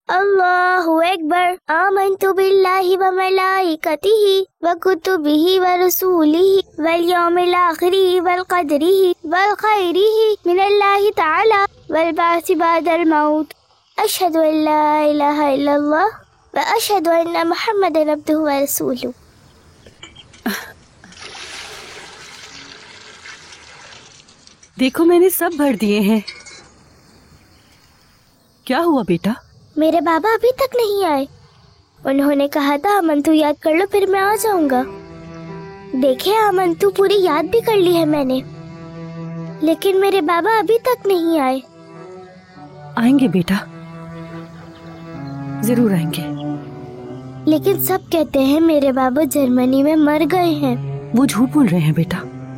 अल्लाहु अकबर। आमन्तु बिल्लाहि व मलाइकतिहि व कुतुबिहि व रसूलिहि वल यौमिल आखिरि वल क़दरिहि वल खैरिहि मिनल्लाहि तआला वल बाअस बअदल मौत। अशहदु अल्ला इलाहा इल्लल्लाह व अशहदु अन्ना मुहम्मदन अब्दुहु व रसूलुहु। देखो मैंने सब भर दिए हैं। क्या हुआ बेटा? मेरे बाबा अभी तक नहीं आए। उन्होंने कहा था आमंतु याद कर लो फिर मैं आ जाऊंगा। देखे आमंतु पूरी याद भी कर ली है मैंने, लेकिन मेरे बाबा अभी तक नहीं आए। आएंगे बेटा, जरूर आएंगे। लेकिन सब कहते हैं मेरे बाबा जर्मनी में मर गए हैं। वो झूठ बोल रहे हैं बेटा,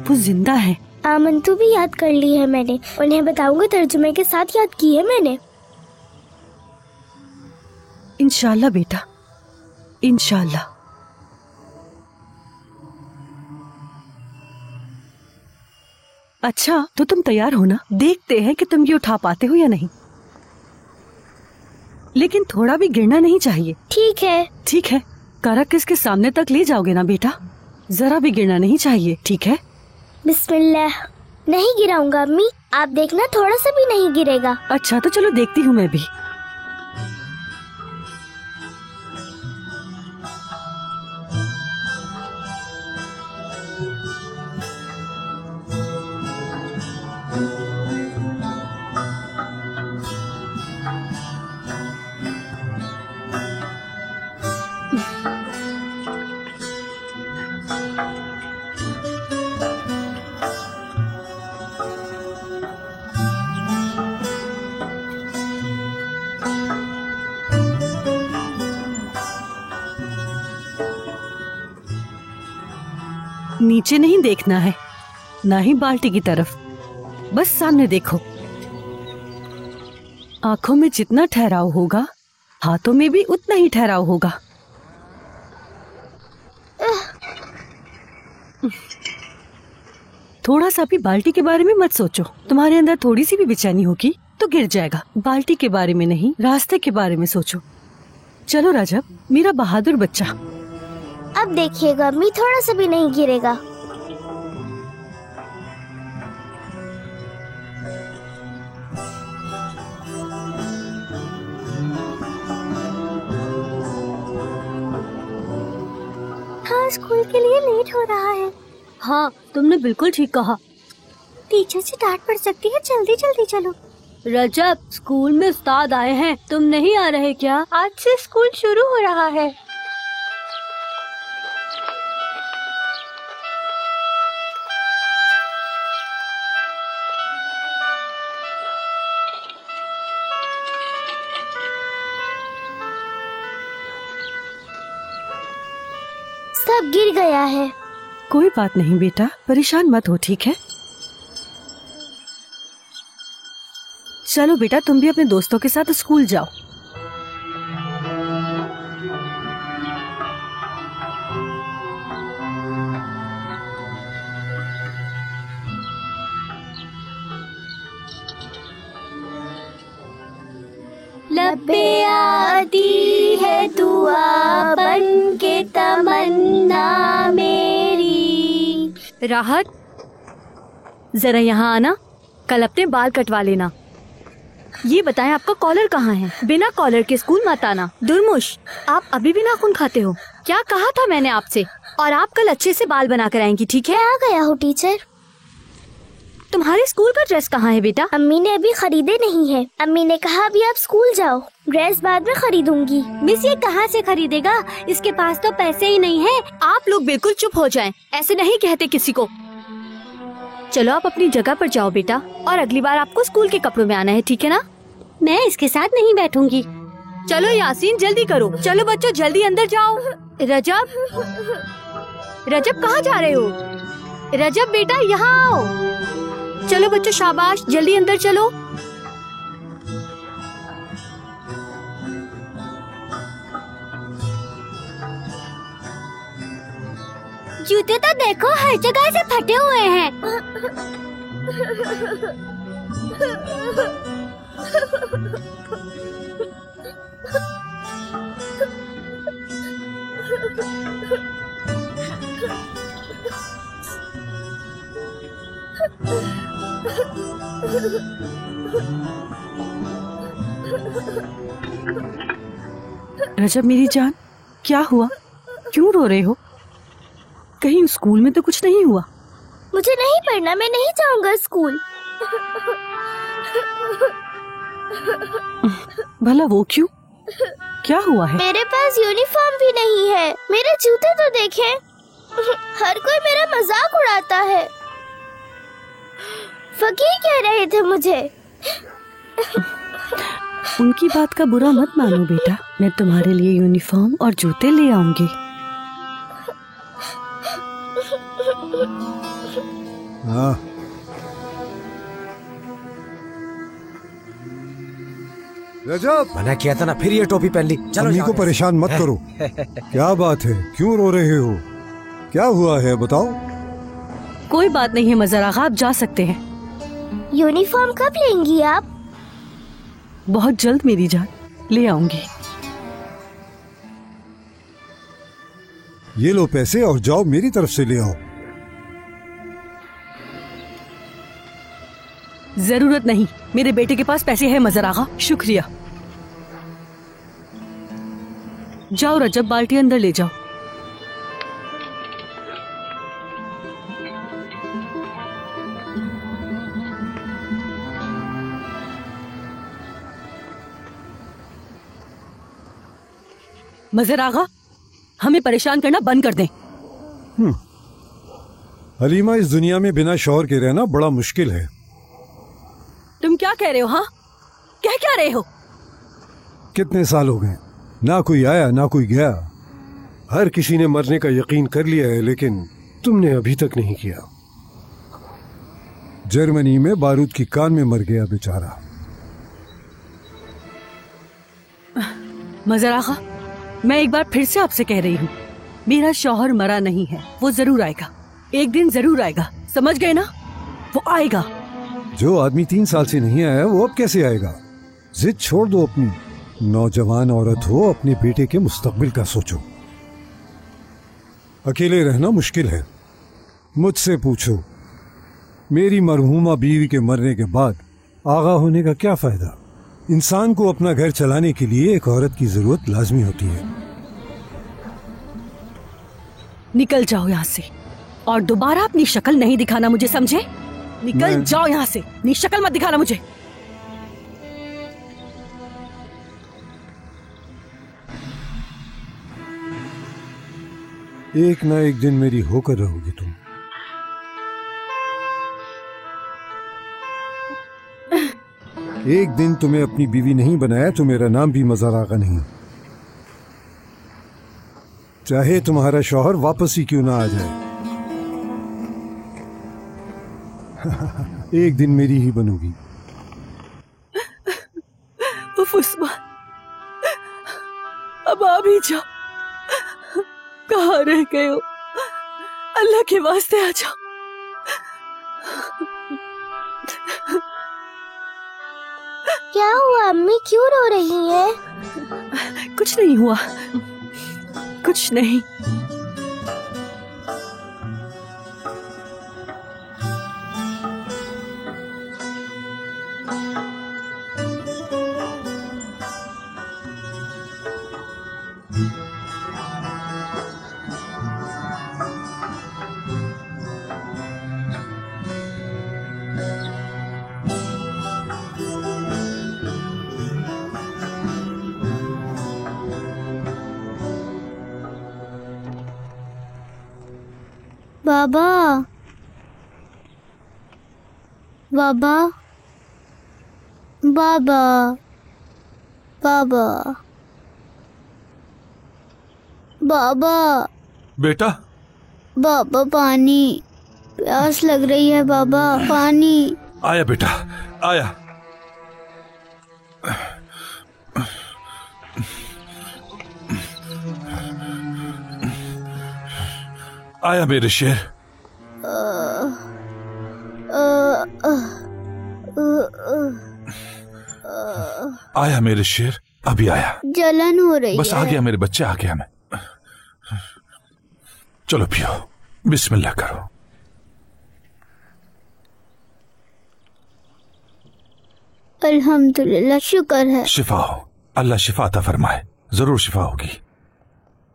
वो जिंदा है। आमंतु भी याद कर ली है मैंने, उन्हें बताऊंगा तर्जुमे के साथ याद की है मैंने। इंशाल्लाह बेटा, इंशाल्लाह। अच्छा तो तुम तैयार हो ना? देखते हैं कि तुम ये उठा पाते हो या नहीं। लेकिन थोड़ा भी गिरना नहीं चाहिए। ठीक है। ठीक है। कारकिस के सामने तक ले जाओगे ना बेटा? जरा भी गिरना नहीं चाहिए, ठीक है? बिस्मिल्लाह। नहीं गिराऊंगा अम्मी, आप देखना थोड़ा सा भी नहीं गिरेगा। अच्छा तो चलो देखती हूँ मैं भी। नीचे नहीं देखना है, ना ही बाल्टी की तरफ, बस सामने देखो। आंखों में जितना ठहराव होगा हाथों में भी उतना ही ठहराव होगा। थोड़ा सा भी बाल्टी के बारे में मत सोचो। तुम्हारे अंदर थोड़ी सी भी बेचैनी होगी तो गिर जाएगा। बाल्टी के बारे में नहीं, रास्ते के बारे में सोचो। चलो रजब, मेरा बहादुर बच्चा। अब देखिएगा अम्मी, थोड़ा सा भी नहीं गिरेगा। हाँ, स्कूल के लिए लेट हो रहा है। हाँ, तुमने बिल्कुल ठीक कहा। टीचर से डांट पड़ सकती है, जल्दी जल्दी चलो। रजब, स्कूल में उस्ताद आए हैं, तुम नहीं आ रहे क्या? आज से स्कूल शुरू हो रहा है। सब गिर गया है। कोई बात नहीं बेटा, परेशान मत हो, ठीक है? चलो बेटा, तुम भी अपने दोस्तों के साथ स्कूल जाओ। लब्बे आती है दुआ बन के तमन्ना मेरी। राहत, जरा यहाँ आना, कल अपने बाल कटवा लेना। ये बताएं आपका कॉलर कहाँ है? बिना कॉलर के स्कूल मत आना। दुर्मुश, आप अभी भी नाखून खाते हो। क्या कहा था मैंने आपसे? और आप कल अच्छे से बाल बना कर आएंगी, ठीक है? आ गया हूँ टीचर। तुम्हारे स्कूल का ड्रेस कहाँ है बेटा? अम्मी ने अभी खरीदे नहीं है। अम्मी ने कहा अभी आप स्कूल जाओ, ड्रेस बाद में खरीदूंगी। मिस, ये कहाँ से खरीदेगा? इसके पास तो पैसे ही नहीं है। आप लोग बिल्कुल चुप हो जाएं, ऐसे नहीं कहते किसी को। चलो आप अपनी जगह पर जाओ बेटा, और अगली बार आपको स्कूल के कपड़ों में आना है, ठीक है ना? मैं इसके साथ नहीं बैठूंगी। चलो यासीन, जल्दी करो। चलो बच्चों, जल्दी अंदर जाओ। रजब, रजब कहाँ जा रहे हो? रजब बेटा, यहाँ आओ। चलो बच्चों, शाबाश, जल्दी अंदर चलो। जूते तो देखो हर जगह से फटे हुए हैं। रजब मेरी जान, क्या हुआ? क्यों रो रहे हो? कहीं स्कूल में तो कुछ नहीं हुआ? मुझे नहीं पढ़ना, मैं नहीं जाऊंगा स्कूल। भला वो क्यों? क्या हुआ है? मेरे पास यूनिफॉर्म भी नहीं है। मेरे जूते तो देखें। हर कोई मेरा मजाक उड़ाता है। फकीर कह रहे थे मुझे। उनकी बात का बुरा मत मानो बेटा, मैं तुम्हारे लिए यूनिफॉर्म और जूते ले आऊंगी। हाँ। रजब, मना किया था ना, फिर ये टोपी पहन ली। चलो अम्मी को परेशान मत करो। क्या बात है, क्यों रो रहे हो? क्या हुआ है बताओ। कोई बात नहीं है मज़हर आगा, आप जा सकते हैं। यूनिफॉर्म कब लेंगी आप? बहुत जल्द मेरी जान, ले आऊंगी। ये लो पैसे और जाओ, मेरी तरफ से ले आओ। जरूरत नहीं, मेरे बेटे के पास पैसे हैं मज़हर आगा, शुक्रिया। जाओ रजब, बाल्टी अंदर ले जाओ। मज़हर आगा, हमें परेशान करना बंद कर दें। हलीमा, इस दुनिया में बिना शौहर के रहना बड़ा मुश्किल है। तुम क्या कह रहे हो? हाँ, कह क्या रहे हो? कितने साल हो गए, ना कोई आया ना कोई गया। हर किसी ने मरने का यकीन कर लिया है, लेकिन तुमने अभी तक नहीं किया। जर्मनी में बारूद की कान में मर गया बेचारा। मज़हर आगा, मैं एक बार फिर से आपसे कह रही हूँ, मेरा शौहर मरा नहीं है, वो जरूर आएगा, एक दिन जरूर आएगा, समझ गए ना? वो आएगा। जो आदमी 3 साल से नहीं आया वो अब कैसे आएगा? जिद छोड़ दो अपनी। नौजवान औरत हो, अपने बेटे के मुस्तकबिल का सोचो। अकेले रहना मुश्किल है। मुझसे पूछो, मेरी मरहूमा बीवी के मरने के बाद आगा होने का क्या फायदा? इंसान को अपना घर चलाने के लिए एक औरत की जरूरत लाजमी होती है। निकल जाओ यहाँ से और दोबारा अपनी शक्ल नहीं दिखाना मुझे, समझे? निकल जाओ यहाँ से, अपनी शक्ल मत दिखाना मुझे। एक ना एक दिन मेरी होकर रहोगी तुम। एक दिन तुम्हें अपनी बीवी नहीं बनाया तो मेरा नाम भी मज़हर आगा नहीं। चाहे तुम्हारा शौहर वापस ही क्यों ना आ जाए, एक दिन मेरी ही बनोगी। उस्मान, अब आ भी जाओ। कहाँ रह गए हो? अल्लाह के वास्ते आ जाओ। क्या हुआ अम्मी, क्यों रो रही है? कुछ नहीं हुआ, कुछ नहीं। बाबा, बाबा, बाबा, बाबा, बाबा, बेटा। बाबा पानी, प्यास लग रही है बाबा, पानी। आया बेटा, आया। आया मेरे शेर। आया मेरे शेर, अभी आया। जलन हो रही बस है। आ गया मेरे बच्चे, आ गया मैं। चलो पियो, बिस्मिल्लाह करो। अल्हम्दुलिल्लाह, शुक्र है। शिफा हो, अल्लाह शिफा अता फरमाए, जरूर शिफा होगी।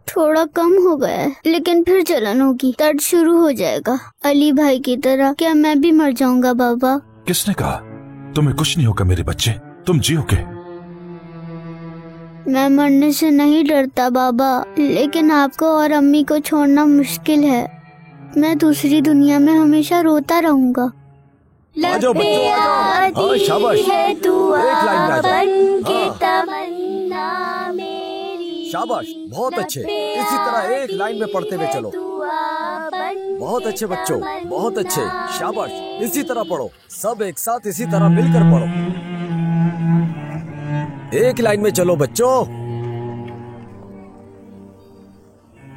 थोड़ा कम हो गया है, लेकिन फिर जलन होगी, दर्द शुरू हो जाएगा। अली भाई की तरह। क्या मैं भी मर जाऊंगा बाबा? किसने कहा? तुम्हें कुछ नहीं होगा मेरे बच्चे, तुम जियोगे। मैं मरने से नहीं डरता बाबा, लेकिन आपको और अम्मी को छोड़ना मुश्किल है। मैं दूसरी दुनिया में हमेशा रोता रहूंगा। आ जाओ बच्चों, आ जाओ। हाँ, शाबाश। एक लाइन में आ जाओ। शाबाश, बहुत अच्छे। इसी तरह एक लाइन में पढ़ते हुए चलो। बहुत अच्छे बच्चों, बहुत अच्छे, शाबाश। इसी तरह पढ़ो, सब एक साथ इसी तरह मिलकर पढ़ो। एक लाइन में चलो बच्चों।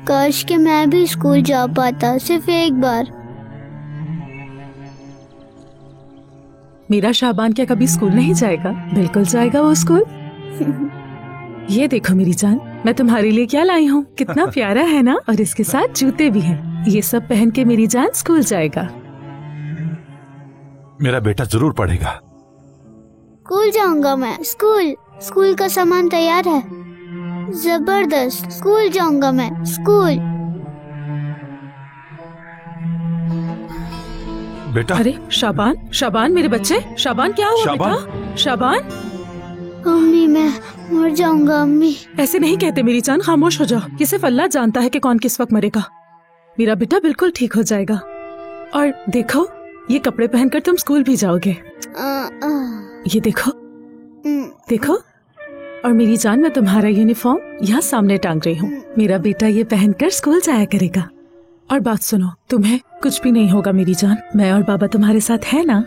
काश कि मैं भी स्कूल जा पाता, सिर्फ एक बार। मेरा शाबान क्या कभी स्कूल नहीं जाएगा? बिल्कुल जाएगा वो स्कूल। ये देखो मेरी जान, मैं तुम्हारे लिए क्या लाई हूँ। कितना प्यारा है ना, और इसके साथ जूते भी हैं। ये सब पहन के मेरी जान स्कूल जाएगा। मेरा बेटा जरूर पढ़ेगा। स्कूल जाऊंगा मैं। स्कूल का सामान तैयार है। जबरदस्त, स्कूल जाऊंगा मैं। स्कूल। बेटा। अरे शाबान मेरे बच्चे, शाबान क्या हुआ बेटा? शाबान। अम्मी, मैं मर जाऊंगा अम्मी। ऐसे नहीं कहते मेरी जान, खामोश हो जाओ। ये सिर्फ अल्लाह जानता है कि कौन किस वक्त मरेगा। मेरा बेटा बिल्कुल ठीक हो जाएगा। और देखो, ये कपड़े पहनकर तुम स्कूल भी जाओगे। ये देखो, देखो। और मेरी जान, मैं तुम्हारा यूनिफॉर्म यहाँ सामने टांग रही हूँ। मेरा बेटा ये पहनकर स्कूल जाया करेगा। और बात सुनो, तुम्हें कुछ भी नहीं होगा मेरी जान। मैं और बाबा तुम्हारे साथ है ना।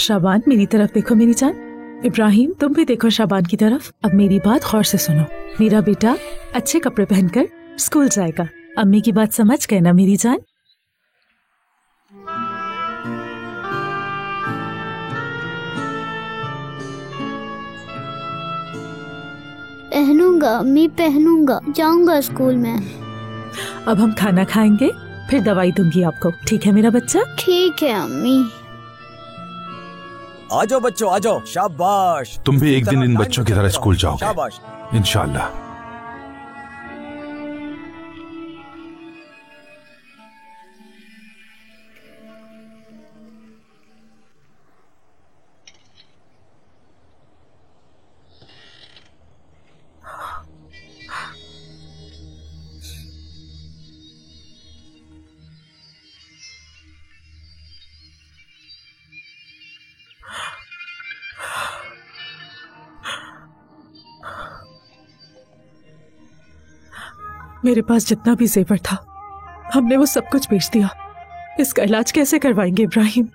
शाबान, मेरी तरफ देखो मेरी जान। इब्राहिम, तुम भी देखो शाबान की तरफ। अब मेरी बात गौर से सुनो। मेरा बेटा अच्छे कपड़े पहनकर स्कूल जाएगा। अम्मी की बात समझ गए ना मेरी जान? पहनूंगा अम्मी, पहनूंगा। जाऊंगा स्कूल में। अब हम खाना खाएंगे, फिर दवाई दूंगी आपको। ठीक है मेरा बच्चा? ठीक है अम्मी। आ जाओ बच्चों, आ जाओ। शाबाश। तुम भी एक दिन इन बच्चों की तरह स्कूल जाओगे, शाबाश। इंशाअल्लाह। मेरे पास जितना भी जेवर था, हमने वो सब कुछ बेच दिया। इसका इलाज कैसे करवाएंगे इब्राहिम?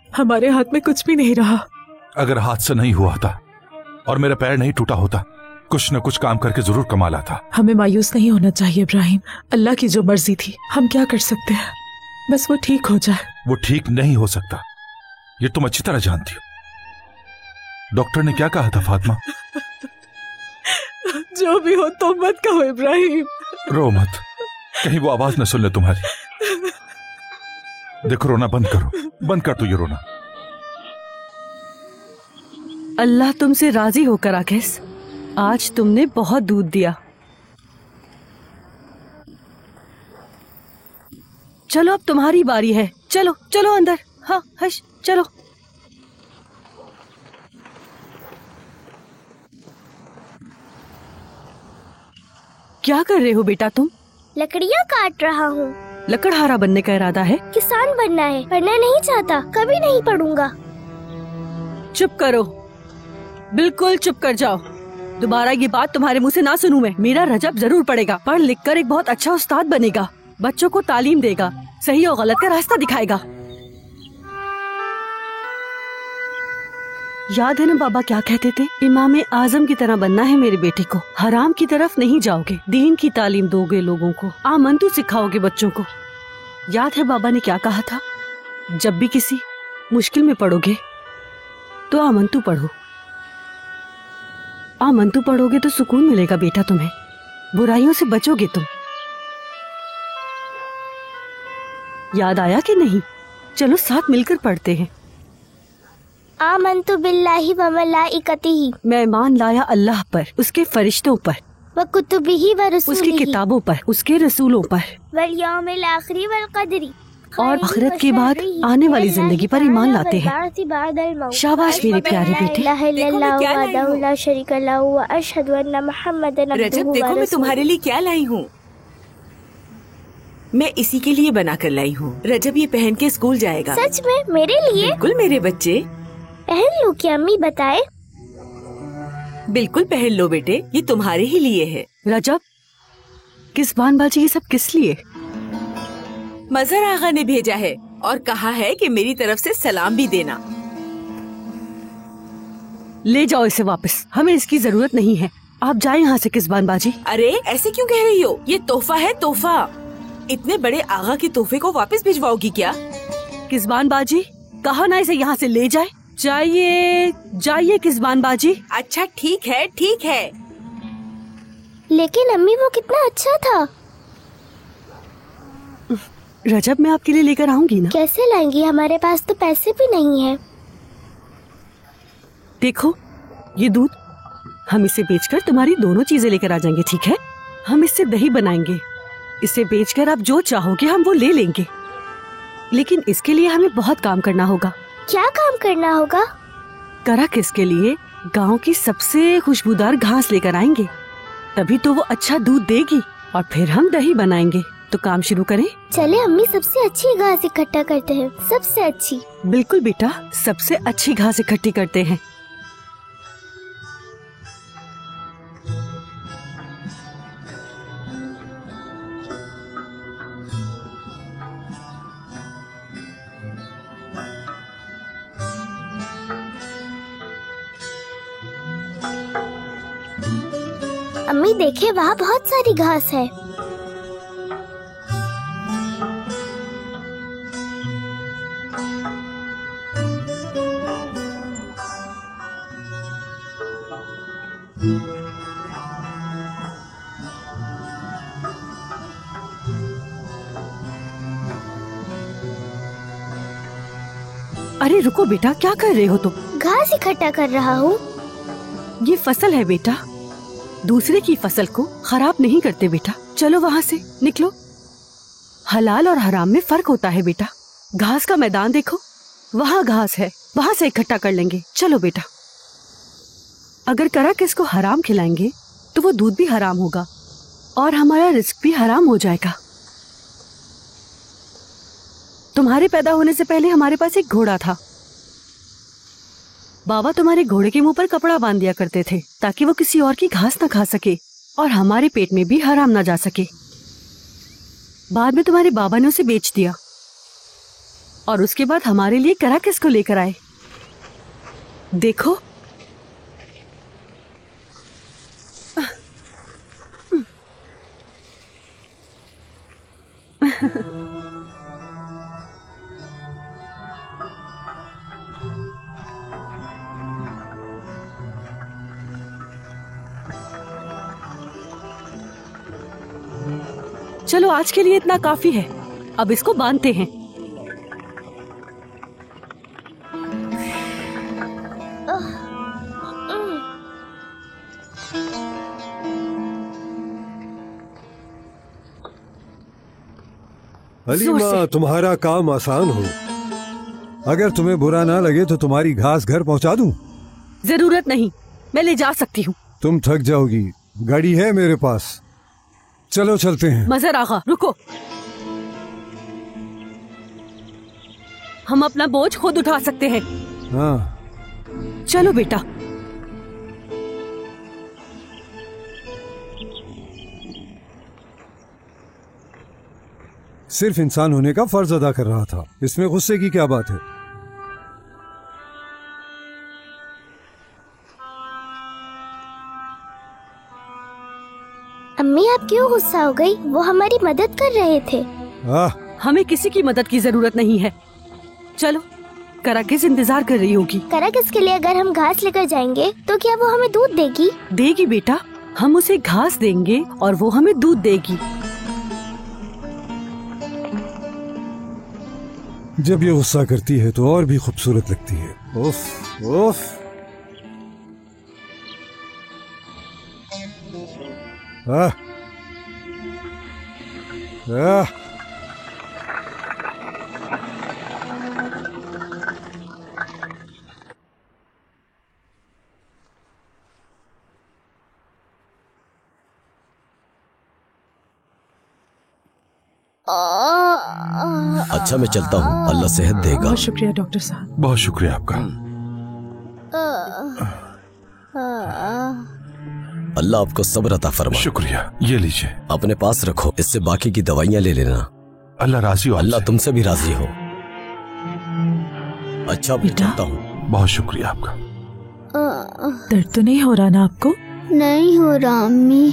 हमारे हाथ में कुछ भी नहीं रहा। अगर हादसा नहीं हुआ था और मेरा पैर नहीं टूटा होता, कुछ न कुछ काम करके जरूर कमा लाता। हमें मायूस नहीं होना चाहिए इब्राहिम। अल्लाह की जो मर्जी थी, हम क्या कर सकते हैं? बस वो ठीक हो जाए। वो ठीक नहीं हो सकता, ये तुम अच्छी तरह जानती हो। डॉक्टर ने क्या कहा था फातिमा? जो भी हो तो मत कहो इब्राहिम। रो मत, कहीं वो आवाज न सुन ले तुम्हारी। देखो, रोना बंद करो, बंद कर तू ये रोना। अल्लाह तुमसे राजी होकर आकेश, आज तुमने बहुत दूध दिया। चलो अब तुम्हारी बारी है। चलो चलो अंदर। हाँ हश, चलो। क्या कर रहे हो बेटा तुम? लकड़ियाँ काट रहा हूँ। लकड़हारा बनने का इरादा है? किसान बनना है। पढ़ना नहीं चाहता, कभी नहीं पढ़ूंगा। चुप करो, बिल्कुल चुप कर जाओ। दोबारा ये बात तुम्हारे मुंह से ना सुनूं मैं। मेरा रजब जरूर पढ़ेगा, पढ़ लिख कर एक बहुत अच्छा उस्ताद बनेगा, बच्चों को तालीम देगा, सही और गलत का रास्ता दिखाएगा। याद है ना बाबा क्या कहते थे? इमाम आजम की तरह बनना है मेरे बेटे को। हराम की तरफ नहीं जाओगे, दीन की तालीम दोगे लोगों को, आमंतु सिखाओगे बच्चों को। याद है बाबा ने क्या कहा था? जब भी किसी मुश्किल में पड़ोगे तो आमंतु पढ़ो। आमंतु पढ़ोगे तो सुकून मिलेगा बेटा तुम्हें, बुराइयों से बचोगे तुम। याद आया कि नहीं? चलो साथ मिलकर पढ़ते हैं। आमन्तु बिल्लाहि व मलाइकतिही, मैं ईमान लाया अल्लाह पर, उसके फरिश्तों पर, व कुतुबिही व उसकी रसूलिही, किताबों पर, उसके रसूलों पर, वल यौमिल आखिरी वल कदरी, और आखिरत के बाद आने वाली जिंदगी पर ईमान लाते हैं। शाबाश मेरे प्यारे बेटे। रजब देखो मैं तुम्हारे लिए क्या लाई हूँ। मैं इसी के लिए बना कर लाई हूँ। रजब ये पहन के स्कूल जाएगा। सच में मेरे लिए? बिल्कुल मेरे बच्चे। पहन लो क्या अम्मी बताए? बिल्कुल पहन लो बेटे, ये तुम्हारे ही लिए है। रजब, किस बानबाजी ये सब किस लिए? मजहर आगा ने भेजा है और कहा है कि मेरी तरफ से सलाम भी देना। ले जाओ इसे वापस, हमें इसकी जरूरत नहीं है। आप जाएं यहाँ से किस बानबाजी। अरे ऐसे क्यों कह रही हो? ये तोहफा है, तोहफा। इतने बड़े आगा के तोहफे को वापस भिजवाओगी क्या? किसबान बाजी, कहा ना इसे यहाँ से ले जाए। जाइए जाइए किसबान बाजी। अच्छा ठीक है, ठीक है। लेकिन अम्मी वो कितना अच्छा था। रजब मैं आपके लिए लेकर आऊंगी ना। कैसे लाएंगी, हमारे पास तो पैसे भी नहीं है। देखो ये दूध, हम इसे बेचकर तुम्हारी दोनों चीजें लेकर आ जाएंगे, ठीक है? हम इससे दही बनाएंगे। इसे बेचकर आप जो चाहोगे हम वो ले लेंगे, लेकिन इसके लिए हमें बहुत काम करना होगा। क्या काम करना होगा? करा किसके लिए गांव की सबसे खुशबूदार घास लेकर आएंगे, तभी तो वो अच्छा दूध देगी और फिर हम दही बनाएंगे। तो काम शुरू करें? चले अम्मी, सबसे अच्छी घास इकट्ठा करते हैं। सबसे अच्छी। बिल्कुल बेटा, सबसे अच्छी घास इकट्ठी करते हैं। अम्मी देखिए, वहाँ बहुत सारी घास है। अरे रुको बेटा, क्या कर रहे हो तुम? घास इकट्ठा कर रहा हूँ। ये फसल है बेटा, दूसरे की फसल को खराब नहीं करते बेटा। चलो वहाँ से निकलो। हलाल और हराम में फर्क होता है बेटा। घास का मैदान देखो, वहाँ घास है, वहाँ से इकट्ठा कर लेंगे। चलो बेटा। अगर करा किसको हराम खिलाएंगे तो वो दूध भी हराम होगा और हमारा रिस्क भी हराम हो जाएगा। तुम्हारे पैदा होने से पहले हमारे पास एक घोड़ा था। बाबा तुम्हारे घोड़े के मुंह पर कपड़ा बांध दिया करते थे ताकि वो किसी और की घास ना खा सके और हमारे पेट में भी हराम ना जा सके। बाद में तुम्हारे बाबा ने उसे बेच दिया और उसके बाद हमारे लिए करा किसको लेकर आए। देखो चलो आज के लिए इतना काफी है, अब इसको बांधते हैं। हलीमा, तुम्हारा काम आसान हो। अगर तुम्हें बुरा ना लगे तो तुम्हारी घास घर पहुंचा दूं? जरूरत नहीं, मैं ले जा सकती हूँ। तुम थक जाओगी, गाड़ी है मेरे पास। चलो चलते हैं। मजहर आगा रुको, हम अपना बोझ खुद उठा सकते हैं। हाँ चलो बेटा। सिर्फ इंसान होने का फर्ज अदा कर रहा था, इसमें गुस्से की क्या बात है? अम्मी आप क्यों गुस्सा हो गई? वो हमारी मदद कर रहे थे। हमें किसी की मदद की जरूरत नहीं है। चलो, कराकिस इंतजार कर रही होगी। कराकिस के लिए अगर हम घास लेकर जाएंगे तो क्या वो हमें दूध देगी? देगी बेटा, हम उसे घास देंगे और वो हमें दूध देगी। जब ये गुस्सा करती है तो और भी खूबसूरत लगती है। उफ। उफ। आह। आह। अच्छा मैं चलता हूँ, अल्लाह सेहत देगा। बहुत शुक्रिया डॉक्टर साहब। बहुत शुक्रिया आपका। अल्लाह आपको सब्र अता फरमाए। शुक्रिया, ये लीजिए। अपने पास रखो, इससे बाकी की दवाइयाँ ले लेना। अल्लाह राजी हो। अल्लाह तुमसे भी राजी हो। अच्छा मैं चलता हूँ। बहुत शुक्रिया आपका। दर्द तो नहीं हो रहा ना आपको? नहीं हो रहा अम्मी,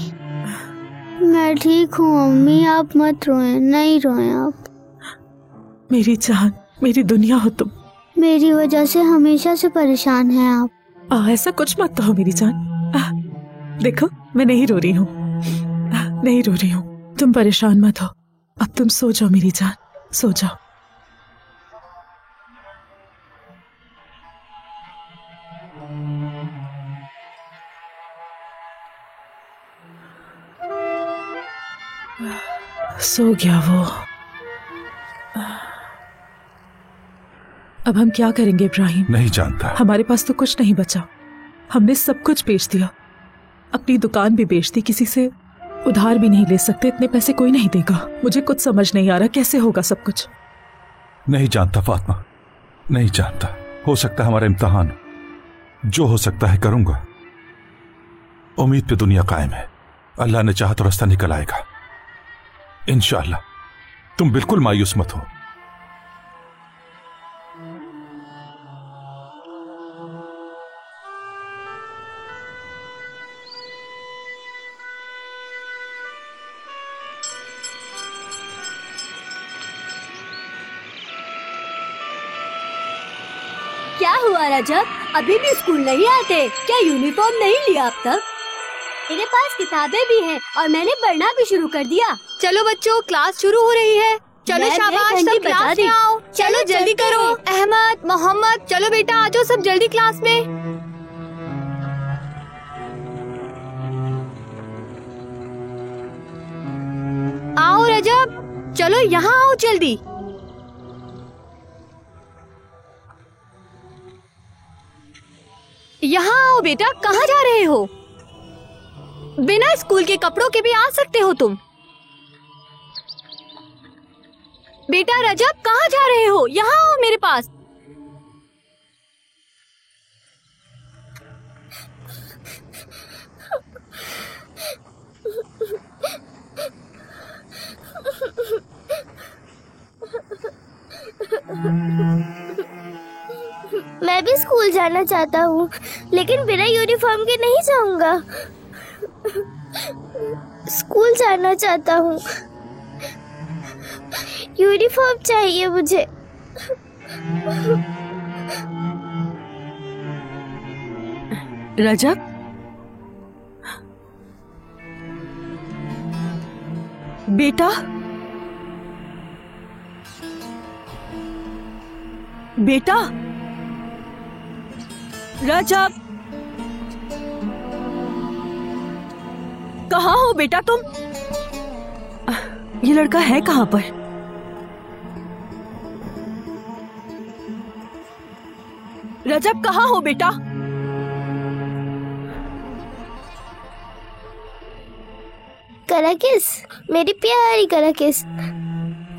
मैं ठीक हूँ अम्मी, आप मत रोएं, नहीं रोएं आप। मेरी जान, मेरी दुनिया हो तुम। मेरी वजह से हमेशा से परेशान हैं आप। ऐसा कुछ मत कहो मेरी जान। देखो मैं नहीं रो रही हूँ, नहीं रो रही हूँ। तुम परेशान मत हो। अब तुम सो जाओ मेरी जान, सो जाओ। सो गया वो। अब हम क्या करेंगे इब्राहिम? नहीं जानता। हमारे पास तो कुछ नहीं बचा। हमने सब कुछ बेच दिया, अपनी दुकान भी बेच दी, किसी से उधार भी नहीं ले सकते, इतने पैसे कोई नहीं देगा। मुझे कुछ समझ नहीं आ रहा कैसे होगा सब कुछ। नहीं जानता फातिमा, नहीं जानता। हो सकता है हमारा इम्तिहान, जो हो सकता है करूंगा। उम्मीद पे दुनिया कायम है, अल्लाह ने चाहा तो रास्ता निकल आएगा इंशाअल्लाह। तुम बिल्कुल मायूस मत हो। क्या हुआ रजब, अभी भी स्कूल नहीं आते? क्या यूनिफॉर्म नहीं लिया अब तक? मेरे पास किताबें भी हैं और मैंने पढ़ना भी शुरू कर दिया। चलो बच्चों, क्लास शुरू हो रही है। चलो शाबाश, सब क्लास में आओ। चलो जल्दी करो। अहमद, मोहम्मद, चलो बेटा आ जाओ सब जल्दी क्लास में। आओ रजब, चलो यहाँ आओ जल्दी। यहाँ आओ बेटा, कहाँ जा रहे हो? बिना स्कूल के कपड़ों के भी आ सकते हो तुम। बेटा रजब, कहाँ जा रहे हो? यहाँ आओ मेरे पास। मैं भी स्कूल जाना चाहता हूँ, लेकिन बिना यूनिफॉर्म के नहीं जाऊंगा। स्कूल जाना चाहता हूँ, यूनिफॉर्म चाहिए मुझे। रजब, बेटा, बेटा, रजब, कहाँ हो बेटा तुम? ये लड़का है कहाँ पर? रजब, कहाँ हो बेटा? कराकिस, मेरी प्यारी कराकिस,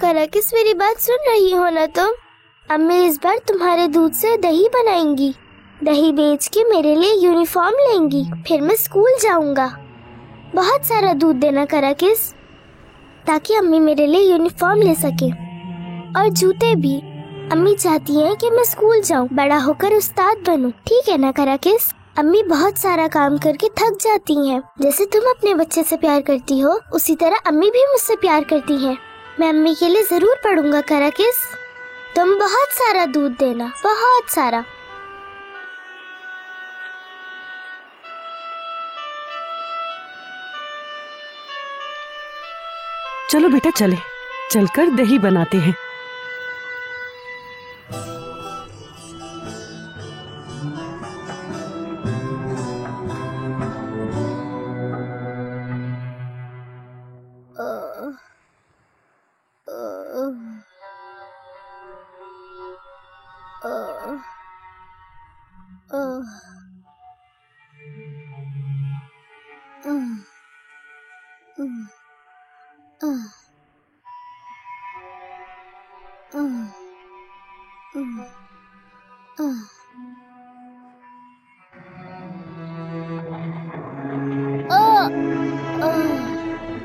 कराकिस मेरी बात सुन रही हो ना तुम? अम्मी इस बार तुम्हारे दूध से दही बनाएंगी। दही बेच के मेरे लिए यूनिफॉर्म लेंगी, फिर मैं स्कूल जाऊंगा। बहुत सारा दूध देना कराकिस, ताकि अम्मी मेरे लिए यूनिफॉर्म ले सके और जूते भी। अम्मी चाहती हैं कि मैं स्कूल जाऊं, बड़ा होकर उस्ताद बनूं। ठीक है ना कराकिस? अम्मी बहुत सारा काम करके थक जाती हैं। जैसे तुम अपने बच्चे से प्यार करती हो, उसी तरह अम्मी भी मुझसे प्यार करती हैं। मैं अम्मी के लिए जरूर पढ़ूंगा कराकिस। तुम बहुत सारा दूध देना, बहुत सारा। चलो बेटा चले, चलकर दही बनाते हैं।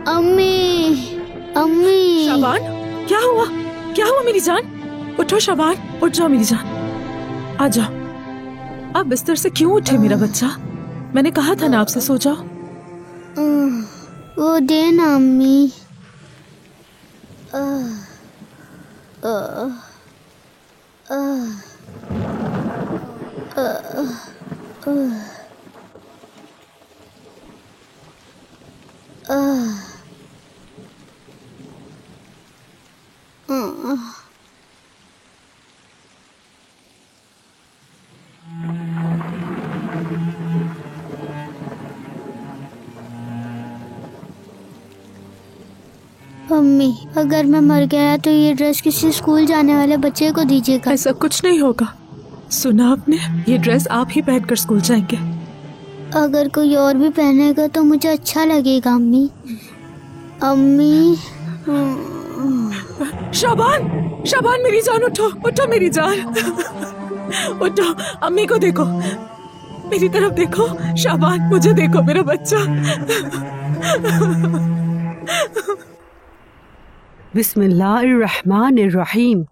अम्मी, अम्मी। शाबान, क्या हुआ? क्या हुआ मेरी जान? उठो शाबान, उठ जाओ मेरी जान, आ जाओ। आप बिस्तर से क्यों उठे मेरा बच्चा? मैंने कहा था ना आपसे सो जाओ। वो देना अम्मी। अम्मी, अगर मैं मर गया तो ये ड्रेस किसी स्कूल जाने वाले बच्चे को दीजिएगा। ऐसा कुछ नहीं होगा। सुना आपने? ये ड्रेस आप ही पहनकर स्कूल जाएंगे। अगर कोई और भी पहनेगा तो मुझे अच्छा लगेगा अम्मी। अम्मी। शाबान, शाबान मेरी जान, उठो, उठो मेरी जान। उठो, अम्मी को देखो, मेरी तरफ देखो। शाबान, मुझे देखो मेरा बच्चा। बिस्मिल्लाहिर्रहमानिर्रहीम।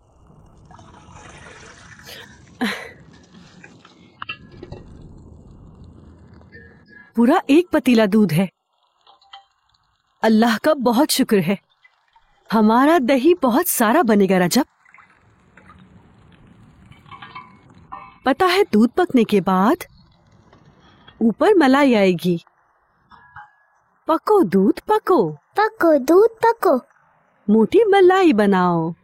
पूरा एक पतीला दूध है। अल्लाह का बहुत शुक्र है। हमारा दही बहुत सारा बनेगा रजब। पता है दूध पकने के बाद ऊपर मलाई आएगी। पको दूध पको, पको दूध पको, मोटी मलाई बनाओ,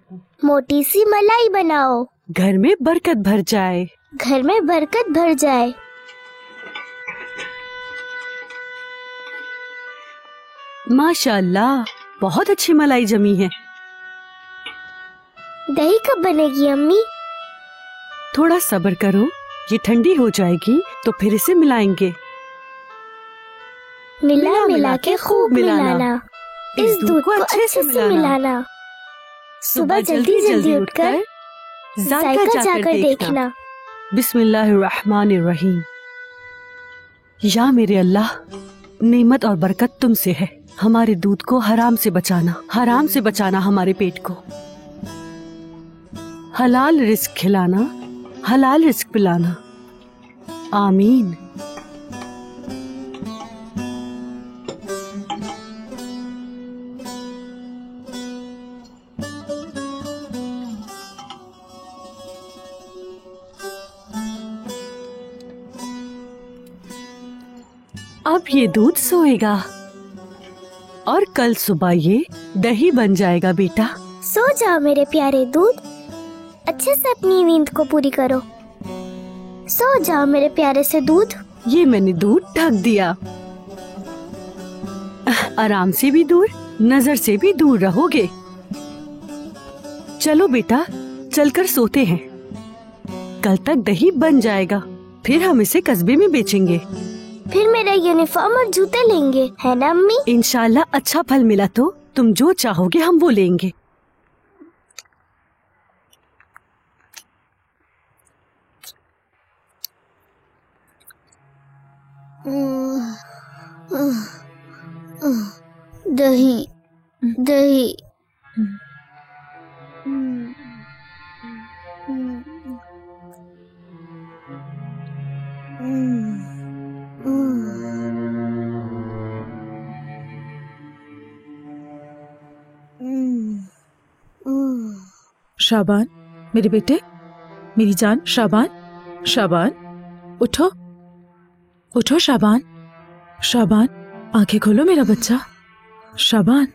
मोटी सी मलाई बनाओ, घर में बरकत भर जाए, घर में बरकत भर जाए। माशाअल्लाह, बहुत अच्छी मलाई जमी है। दही कब बनेगी अम्मी? थोड़ा सब्र करो, ये ठंडी हो जाएगी तो फिर इसे मिलाएंगे। मिला मिला के खूब मिलाना, इस दूध को अच्छे से मिलाना। सुबह जल्दी जल्दी उठकर जायका जाकर देखना। बिस्मिल्लाहिर्रहमानिर्रहीम। या मेरे अल्लाह, नेमत और बरकत तुमसे है। हमारे दूध को हराम से बचाना, हराम से बचाना हमारे पेट को। हलाल रिस्क खिलाना, हलाल रिस्क पिलाना। आमीन। अब ये दूध सोएगा और कल सुबह ये दही बन जाएगा बेटा। सो जाओ मेरे प्यारे दूध, अच्छे से अपनी नींद को पूरी करो। सो जाओ मेरे प्यारे से दूध। ये मैंने दूध ढक दिया। आराम से भी दूर, नजर से भी दूर रहोगे। चलो बेटा, चलकर सोते हैं। कल तक दही बन जाएगा, फिर हम इसे कस्बे में बेचेंगे। फिर मेरा यूनिफॉर्म और जूते लेंगे, है ना अम्मी? इंशाल्लाह अच्छा फल मिला तो तुम जो चाहोगे हम वो लेंगे। दही, दही। शाबान, मेरे बेटे, मेरी जान। शाबान, शाबान, उठो, उठो शाबान, शाबान, आंखें खोलो मेरा बच्चा। शाबान,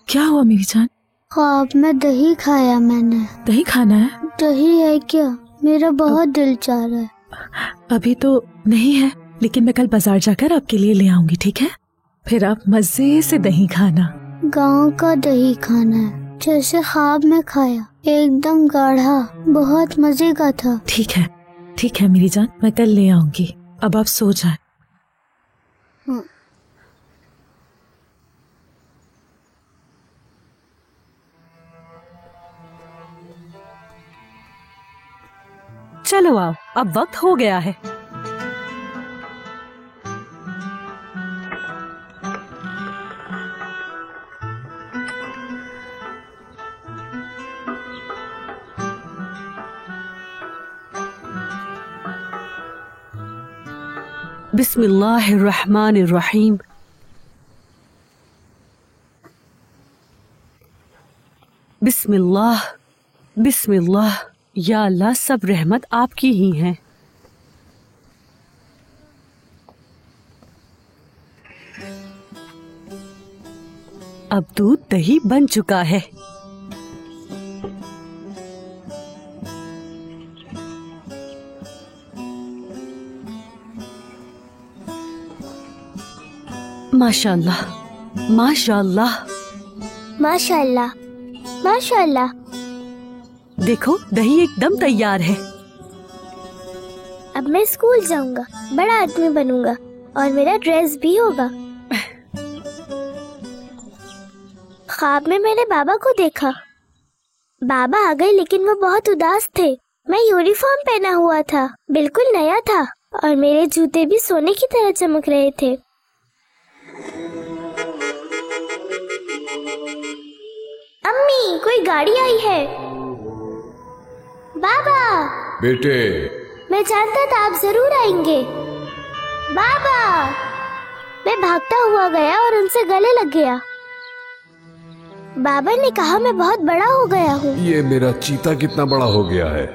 क्या हुआ मेरी जान? ख्वाब में दही खाया मैंने। दही खाना है? दही है क्या? मेरा बहुत दिल चाह रहा है। अभी तो नहीं है, लेकिन मैं कल बाजार जाकर आपके लिए ले आऊंगी, ठीक है? फिर आप मजे से दही खाना। गांव का दही खाना है, जैसे ख्वाब में खाया, एकदम गाढ़ा, बहुत मजे का था। ठीक है, ठीक है मेरी जान, मैं कल ले आऊंगी। अब आप सो जाएं। चलो आओ, अब वक्त हो गया है। बिस्मिल्लाहिर्रहमानिर्रहीम। बिस्मिल्लाह बिस्मिल्लाह। या अल्लाह, सब रहमत आपकी ही है। अब दूध दही बन चुका है। माशाअल्लाह माशाअल्लाह माशाअल्लाह माशाअल्लाह। देखो, दही एकदम तैयार है। अब मैं स्कूल जाऊंगा, बड़ा आदमी बनूंगा और मेरा ड्रेस भी होगा। ख्वाब में मैंने बाबा को देखा। बाबा आ गए, लेकिन वो बहुत उदास थे। मैं यूनिफॉर्म पहना हुआ था, बिल्कुल नया था, और मेरे जूते भी सोने की तरह चमक रहे थे। अम्मी, कोई गाड़ी आई है। बाबा। बेटे। मैं जानता था आप जरूर आएंगे। बाबा। मैं भागता हुआ गया और उनसे गले लग गया। बाबा ने कहा मैं बहुत बड़ा हो गया हूँ। ये मेरा चीता कितना बड़ा हो गया है।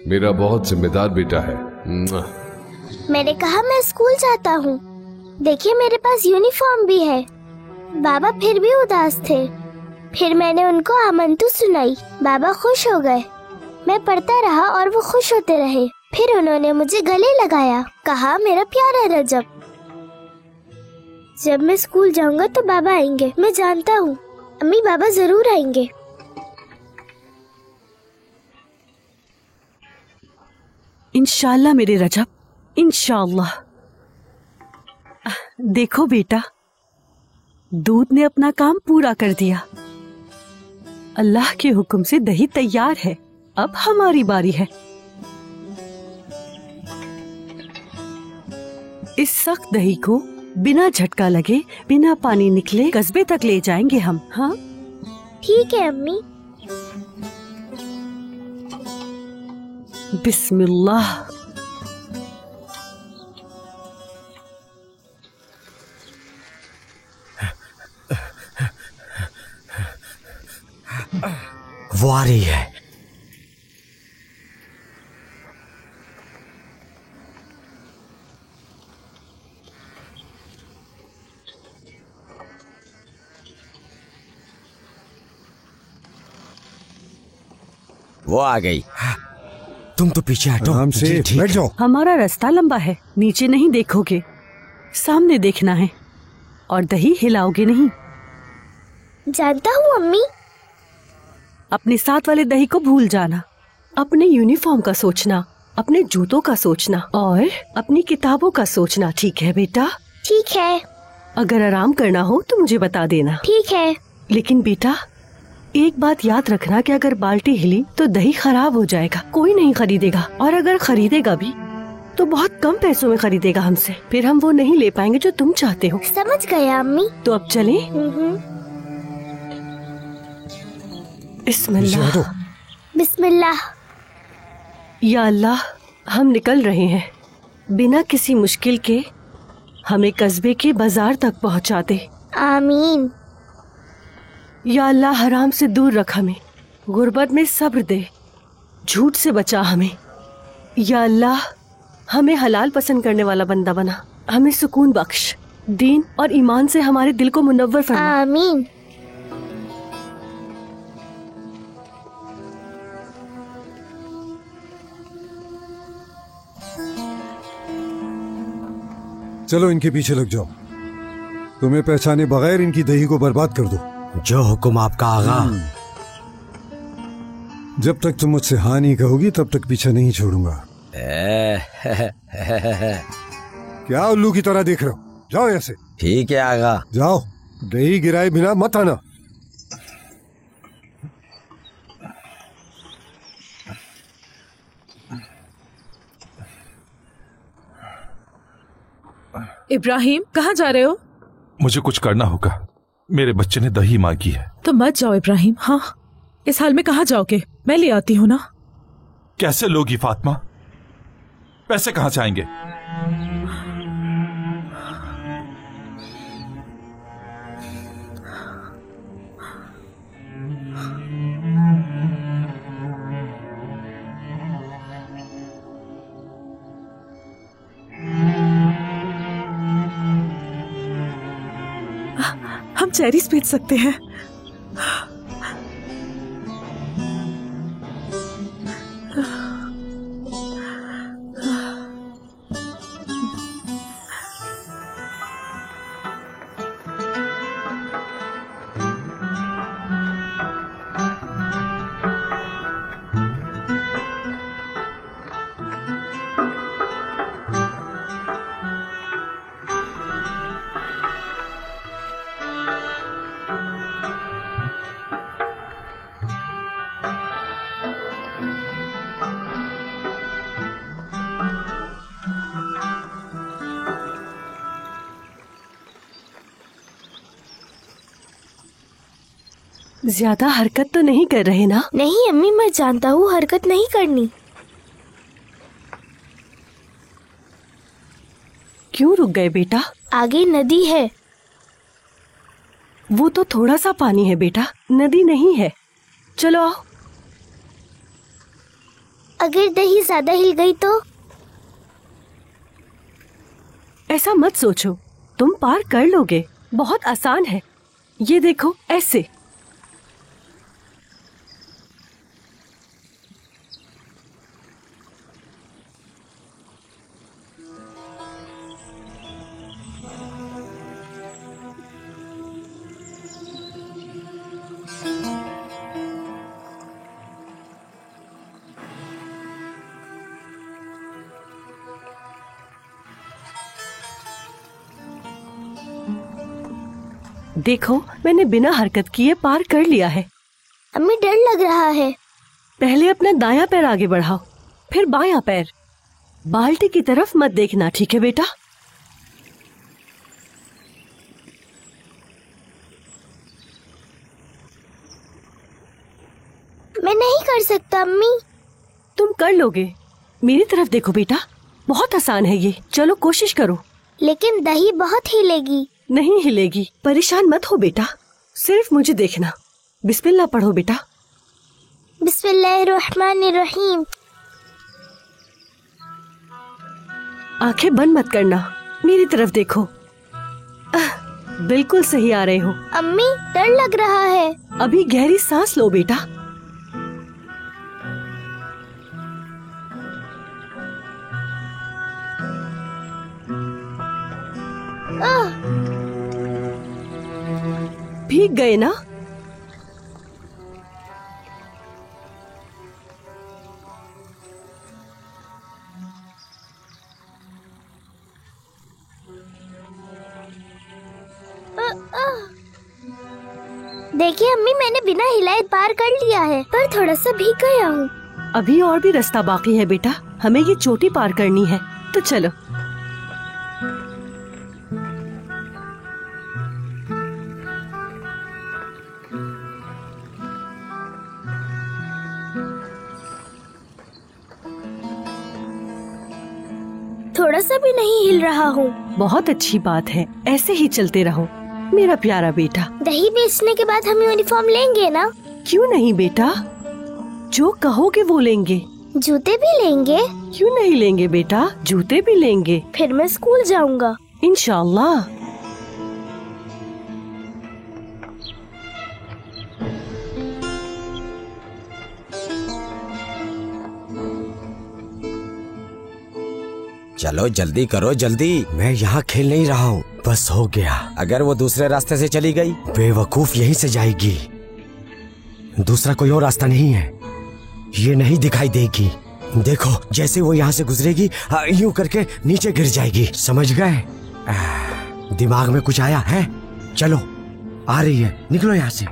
मेरा बहुत जिम्मेदार बेटा है। मैंने कहा मैं स्कूल जाता हूँ। देखिए, मेरे पास यूनिफॉर्म भी है। बाबा फिर भी उदास थे। फिर मैंने उनको आमंतु सुनाई। बाबा खुश हो गए। मैं पढ़ता रहा और वो खुश होते रहे। फिर उन्होंने मुझे गले लगाया, कहा मेरा प्यारा रजब। जब मैं स्कूल जाऊंगा तो बाबा आएंगे, मैं जानता हूँ। अम्मी, बाबा जरूर आएंगे। इंशाल्लाह मेरे रजब, इंशाल्लाह। देखो बेटा, दूध ने अपना काम पूरा कर दिया। अल्लाह के हुक्म से दही तैयार है। अब हमारी बारी है। इस सख्त दही को बिना झटका लगे, बिना पानी निकले कस्बे तक ले जाएंगे हम। हाँ ठीक है अम्मी। बिस्मिल्लाह। वो आ रही है। वो आ गई। तुम तो पीछे हटो। आराम से बैठ जाओ। हमारा रास्ता लंबा है, नीचे नहीं देखोगे, सामने देखना है, और दही हिलाओगे नहीं। जानता हूँ अम्मी। अपने साथ वाले दही को भूल जाना। अपने यूनिफॉर्म का सोचना, अपने जूतों का सोचना और अपनी किताबों का सोचना। ठीक है बेटा? ठीक है। अगर आराम करना हो तो मुझे बता देना। ठीक है। लेकिन बेटा, एक बात याद रखना कि अगर बाल्टी हिली तो दही खराब हो जाएगा, कोई नहीं खरीदेगा, और अगर खरीदेगा भी तो बहुत कम पैसों में खरीदेगा हमसे। फिर हम वो नहीं ले पाएंगे जो तुम चाहते हो। समझ गया अम्मी। तो अब चलें? बिस्मिल्लाह। बिस्मिल्लाह। या अल्लाह, हम निकल रहे हैं। बिना किसी मुश्किल के हमें कस्बे के बाजार तक पहुंचा दे। आमीन। या अल्लाह, हराम से दूर रख हमें, गुर्बत में सब्र दे, झूठ से बचा हमें। या अल्लाह, हमें हलाल पसंद करने वाला बंदा बना, हमें सुकून बख्श, दीन और ईमान से हमारे दिल को मुनव्वर फरमा। आमीन। चलो इनके पीछे लग जाओ। तुम्हें पहचाने बगैर इनकी दही को बर्बाद कर दो। जो हुक्म आपका आगा। जब तक तुम मुझसे हाँ नहीं कहोगी तब तक पीछा नहीं छोड़ूंगा। क्या उल्लू की तरह देख रहे हो? जाओ ऐसे। ठीक है आगा। जाओ, दही गिराए बिना मत आना। इब्राहिम, कहाँ जा रहे हो? मुझे कुछ करना होगा। मेरे बच्चे ने दही मांगी है। तो मत जाओ इब्राहिम। हाँ, इस हाल में कहाँ जाओगे? मैं ले आती हूँ ना। कैसे लोगी फातिमा? पैसे कहाँ से आएंगे? हम चेरीज बेच सकते हैं। ज्यादा हरकत तो नहीं कर रहे ना? नहीं अम्मी, मैं जानता हूँ हरकत नहीं करनी। क्यों रुक गए बेटा? आगे नदी है। वो तो थोड़ा सा पानी है बेटा, नदी नहीं है। चलो आओ। अगर दही ज्यादा हिल गई तो? ऐसा मत सोचो, तुम पार कर लोगे, बहुत आसान है। ये देखो, ऐसे। देखो, मैंने बिना हरकत किए पार कर लिया है। अम्मी, डर लग रहा है। पहले अपना दायां पैर आगे बढ़ाओ, फिर बायां पैर। बाल्टी की तरफ मत देखना, ठीक है बेटा? मैं नहीं कर सकता अम्मी। तुम कर लोगे, मेरी तरफ देखो बेटा, बहुत आसान है ये। चलो कोशिश करो। लेकिन दही बहुत हिलेगी। नहीं हिलेगी, परेशान मत हो बेटा, सिर्फ मुझे देखना। बिस्मिल्लाह पढ़ो बेटा। बिस्मिल्लाहिर्रहमानिर्रहीम। आंखें बंद मत करना, मेरी तरफ देखो। बिल्कुल सही आ रहे हो। अम्मी, डर लग रहा है। अभी गहरी सांस लो बेटा। भीग गए ना? देखिए अम्मी, मैंने बिना हिलाए पार कर लिया है, पर थोड़ा सा भीग गया हूँ। अभी और भी रास्ता बाकी है बेटा, हमें ये चोटी पार करनी है, तो चलो। थोड़ा सा भी नहीं हिल रहा हूँ। बहुत अच्छी बात है, ऐसे ही चलते रहो मेरा प्यारा बेटा। दही बेचने के बाद हम यूनिफॉर्म लेंगे ना? क्यों नहीं बेटा, जो कहोगे वो लेंगे। जूते भी लेंगे? क्यों नहीं लेंगे बेटा, जूते भी लेंगे। फिर मैं स्कूल जाऊंगा इंशाअल्लाह। चलो जल्दी करो, जल्दी। मैं यहाँ खेल नहीं रहा हूँ, बस हो गया। अगर वो दूसरे रास्ते से चली गई, बेवकूफ यहीं से जाएगी। दूसरा कोई और रास्ता नहीं है, ये नहीं दिखाई देगी। देखो, जैसे वो यहाँ से गुजरेगी, यूं करके नीचे गिर जाएगी। समझ गए? दिमाग में कुछ आया है? चलो, आ रही है, निकलो यहाँ से।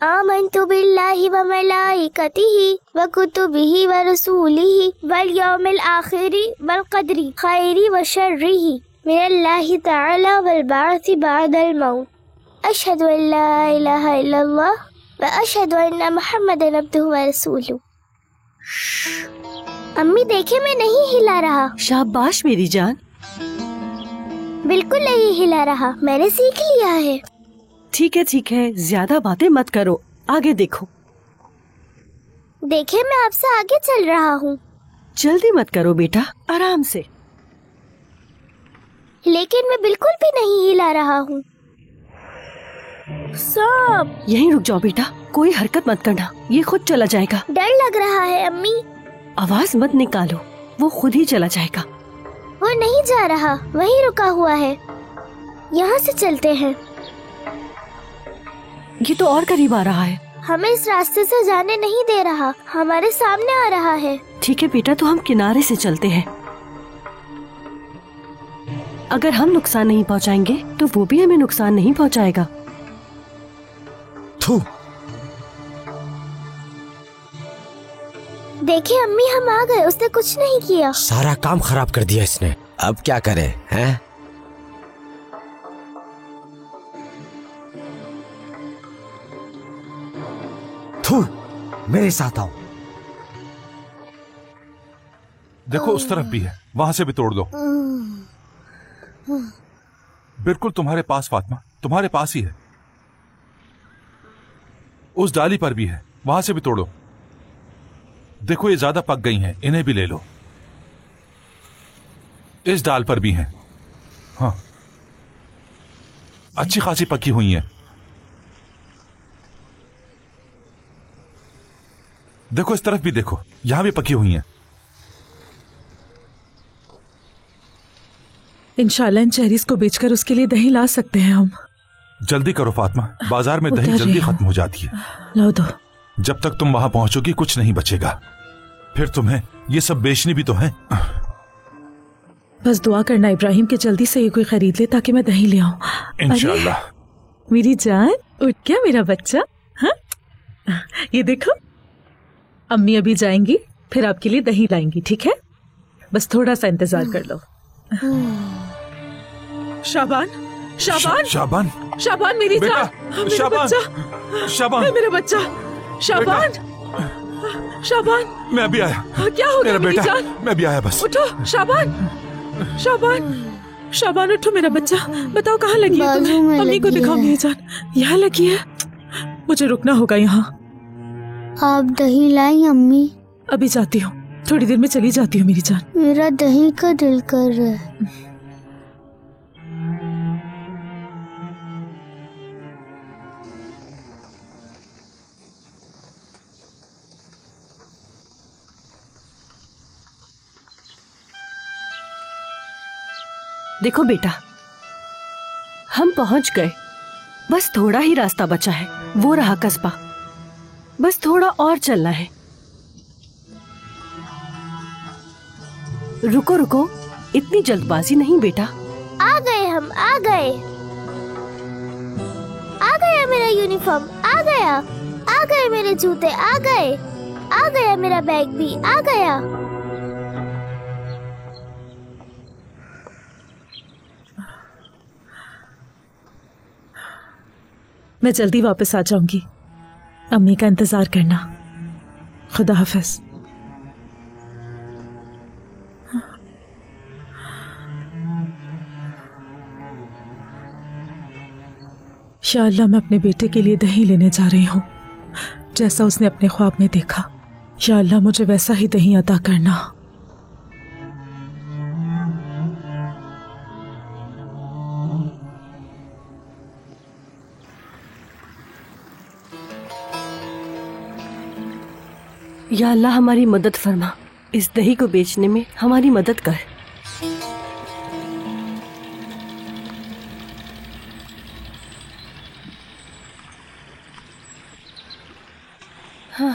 आमन्तु बिल्लाहि व मलाइकतिहि व कुतुबिहि व रसूलिहि वल यौमिल आखिरि वल क़द्रि खैरि व शर्रिहि मिनल्लाहि तआला वल बअसी बअदल मौत। अशहदु अल्ला इलाहा इल्लल्लाह व अशहदु अन्ना मुहम्मदन अब्दुहु व रसूलुहु। अम्मी देखे, मैं नहीं हिला रहा। शाबाश मेरी जान। बिल्कुल नहीं हिला रहा, मैंने सीख लिया है। ठीक है, ज्यादा बातें मत करो, आगे देखो। देखे, मैं आपसे आगे चल रहा हूँ। जल्दी मत करो बेटा, आराम से। लेकिन मैं बिल्कुल भी नहीं हिला रहा हूँ। सांप। यहीं रुक जाओ बेटा, कोई हरकत मत करना, ये खुद चला जाएगा। डर लग रहा है अम्मी। आवाज मत निकालो, वो खुद ही चला जाएगा। वो नहीं जा रहा, वहीं रुका हुआ है। यहाँ से चलते हैं। ये तो और करीब आ रहा है। हमें इस रास्ते से जाने नहीं दे रहा, हमारे सामने आ रहा है। ठीक है बेटा, तो हम किनारे से चलते हैं। अगर हम नुकसान नहीं पहुँचाएंगे तो वो भी हमें नुकसान नहीं पहुँचाएगा। थू। देखिए अम्मी, हम आ गए, उसने कुछ नहीं किया। सारा काम खराब कर दिया इसने, अब क्या करे हैं? थू, मेरे साथ आओ। देखो उस तरफ भी है, वहां से भी तोड़ दो। बिल्कुल तुम्हारे पास फातिमा, तुम्हारे पास ही है। उस डाली पर भी है, वहां से भी तोड़ो। देखो ये ज्यादा पक गई हैं, इन्हें भी ले लो। इस डाल पर भी हैं। हाँ, अच्छी खासी पकी हुई हैं। देखो इस तरफ भी देखो, यहां भी पकी हुई हैं। इंशाल्लाह इन चेरीज को बेचकर उसके लिए दही ला सकते हैं हम। जल्दी करो फातिमा, बाजार में दही जल्दी खत्म हो जाती है। लो दो। जब तक तुम वहां पहुंचोगी कुछ नहीं बचेगा, फिर तुम्हें ये सब बेचनी भी तो है। बस दुआ करना इब्राहिम के जल्दी से ये कोई खरीद ले ताकि मैं दही ले आऊं। इंशाल्लाह। मेरी जान, उठ गया मेरा बच्चा। हाँ, ये देखो, अम्मी अभी जाएंगी, फिर आपके लिए दही लाएंगी, ठीक है? बस थोड़ा सा इंतजार कर लो। शाबान, शाबान, शाबान, शाबान मेरी जान, शाबान, मेरा बच्चा, शाबान, शाबान। मैं अभी आया। क्या हो गया मेरी जान? मैं भी आया बस। उठो शाबान, शाबान, शाबान उठो मेरा बच्चा। बताओ कहाँ लगी है तुम्हें? अम्मी को दिखाओ मेरी जान। यहाँ लगी है, मुझे रुकना होगा यहाँ। आप दही लाई अम्मी? अभी जाती हूँ, थोड़ी देर में चली जाती हूँ मेरी जान। मेरा दही का दिल कर रहा है। देखो बेटा, हम पहुंच गए, बस थोड़ा ही रास्ता बचा है, वो रहा कस्बा, बस थोड़ा और चलना है। रुको रुको, इतनी जल्दबाजी नहीं बेटा। आ गए हम, आ गए, आ गया मेरा यूनिफॉर्म, आ गया, आ गए मेरे जूते, आ गए, आ गया मेरा बैग भी, आ गया। मैं जल्दी वापस आ जाऊंगी, अम्मी का इंतजार करना। खुदा हाफिज। या अल्लाह, मैं अपने बेटे के लिए दही लेने जा रही हूँ, जैसा उसने अपने ख्वाब में देखा। या अल्लाह, मुझे वैसा ही दही अता करना। या अल्लाह, हमारी मदद फरमा, इस दही को बेचने में हमारी मदद कर। हाँ,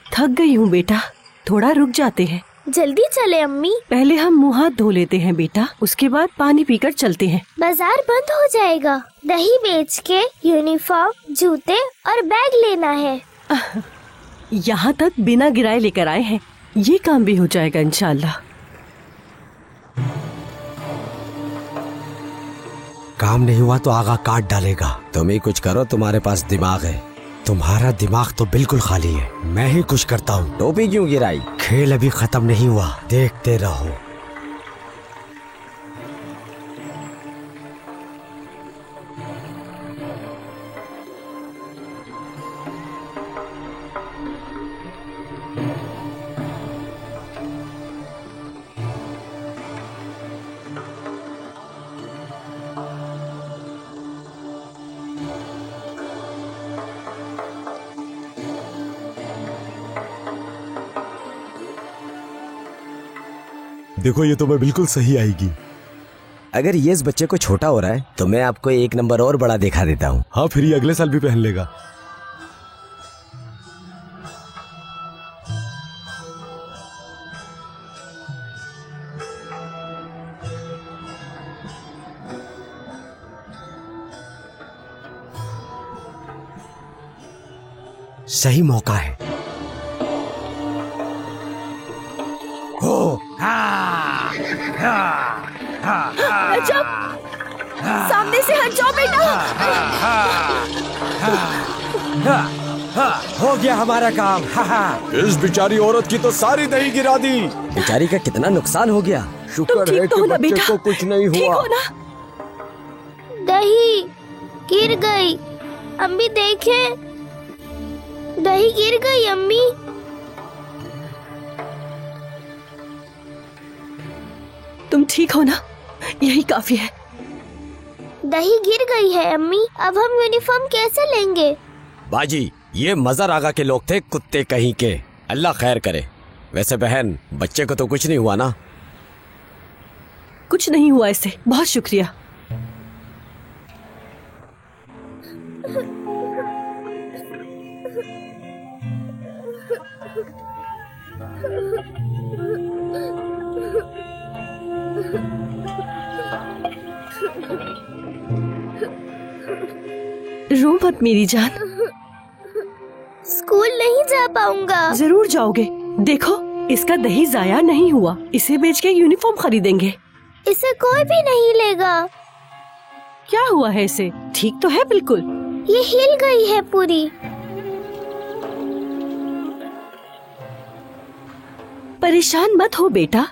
थक गई हूँ बेटा, थोड़ा रुक जाते हैं। जल्दी चले अम्मी, पहले हम मुँह हाथ धो लेते हैं बेटा, उसके बाद पानी पीकर चलते हैं। बाजार बंद हो जाएगा। दही बेच के यूनिफॉर्म, जूते और बैग लेना है। यहाँ तक बिना गिराए लेकर आए हैं, ये काम भी हो जाएगा इंशाल्लाह। काम नहीं हुआ तो आगा काट डालेगा। तुम ही कुछ करो, तुम्हारे पास दिमाग है। तुम्हारा दिमाग तो बिल्कुल खाली है। मैं ही कुछ करता हूँ। टोपी क्यों गिराई? खेल अभी खत्म नहीं हुआ, देखते रहो। देखो ये तो मैं बिल्कुल सही आएगी। अगर ये इस बच्चे को छोटा हो रहा है तो मैं आपको एक नंबर और बड़ा दिखा देता हूँ। हाँ, फिर ये अगले साल भी पहन लेगा। सही मौका है। सामने से हट जाओ बेटा। हो गया हमारा काम। इस बेचारी औरत की तो सारी दही गिरा दी। बेचारी का कितना नुकसान हो गया। शुक्र है कि बच्चे को कुछ नहीं हुआ। दही गिर गई। अम्मी देखें, दही गिर गई अम्मी। तुम ठीक हो ना? यही काफी है। दही गिर गई है अम्मी, अब हम यूनिफॉर्म कैसे लेंगे? बाजी, ये मजर आगा के लोग थे, कुत्ते कहीं के। अल्लाह खैर करे। वैसे बहन, बच्चे को तो कुछ नहीं हुआ ना? कुछ नहीं हुआ इससे, बहुत शुक्रिया। रो मत मेरी जान। स्कूल नहीं जा पाऊंगा। जरूर जाओगे। देखो, इसका दही जाया नहीं हुआ, इसे बेच के यूनिफॉर्म खरीदेंगे। इसे कोई भी नहीं लेगा। क्या हुआ है इसे? ठीक तो है बिल्कुल। ये हिल गई है पूरी। परेशान मत हो बेटा,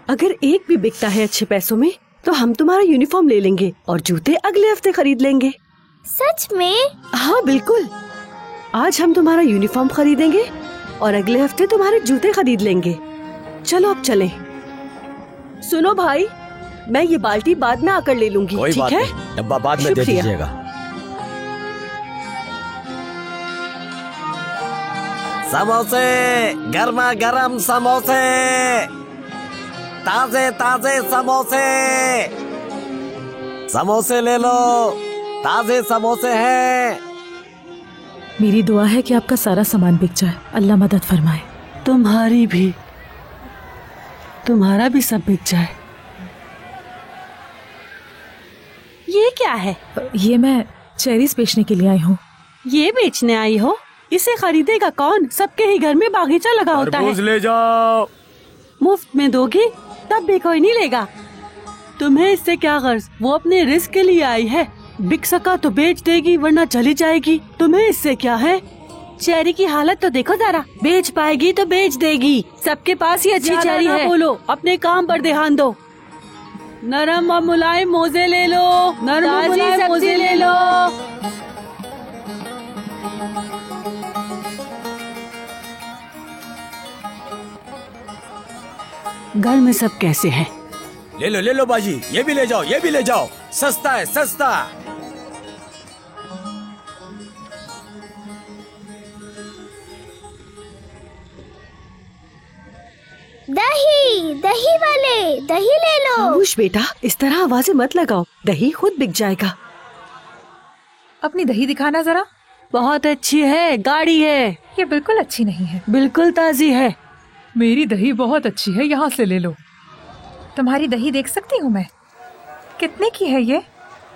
अगर एक भी बिकता है अच्छे पैसों में तो हम तुम्हारा यूनिफॉर्म ले लेंगे और जूते अगले हफ्ते खरीद लेंगे। सच में? हाँ बिल्कुल। आज हम तुम्हारा यूनिफॉर्म खरीदेंगे और अगले हफ्ते तुम्हारे जूते खरीद लेंगे। चलो अब चलें। सुनो भाई, मैं ये बाल्टी बाद में आकर ले लूंगी। कोई ठीक बात है? नहीं, डब्बा बाद में दे दीजिएगा। समोसे, गर्मा गर्म समोसे, ताजे ताजे समोसे। समोसे ले लो, ताजे समोसे हैं। मेरी दुआ है कि आपका सारा सामान बिक जाए। अल्लाह मदद फरमाए। तुम्हारी भी, तुम्हारा भी सब बिक जाए। ये क्या है? ये मैं चेरीज बेचने के लिए आई हूँ। ये बेचने आई हो? इसे खरीदेगा कौन? सबके ही घर में बागीचा लगा होता है। ले जाओ। मुफ्त में दोगी तब भी कोई नहीं लेगा। तुम्हें इससे क्या गर्ज? वो अपने रिस्क के लिए आई है। बिक सका तो बेच देगी, वरना चली जाएगी। तुम्हें इससे क्या है? चेरी की हालत तो देखो जरा। बेच पाएगी तो बेच देगी। सबके पास ही अच्छी चेरी है। बोलो, अपने काम पर ध्यान दो। नरम और मुलायम मोजे ले लो। नरम और मुलायम मोजे ले लो। घर में सब कैसे हैं? ले लो बाजी, ये भी ले जाओ, ये भी ले जाओ। सस्ता है, सस्ता। दही, दही वाले, दही ले लो। खामोश बेटा, इस तरह आवाजें मत लगाओ, दही खुद बिक जाएगा। अपनी दही दिखाना जरा। बहुत अच्छी है, गाढ़ी है। ये बिल्कुल अच्छी नहीं है। बिल्कुल ताजी है। मेरी दही बहुत अच्छी है, यहाँ से ले लो। तुम्हारी दही देख सकती हूँ मैं? कितने की है ये?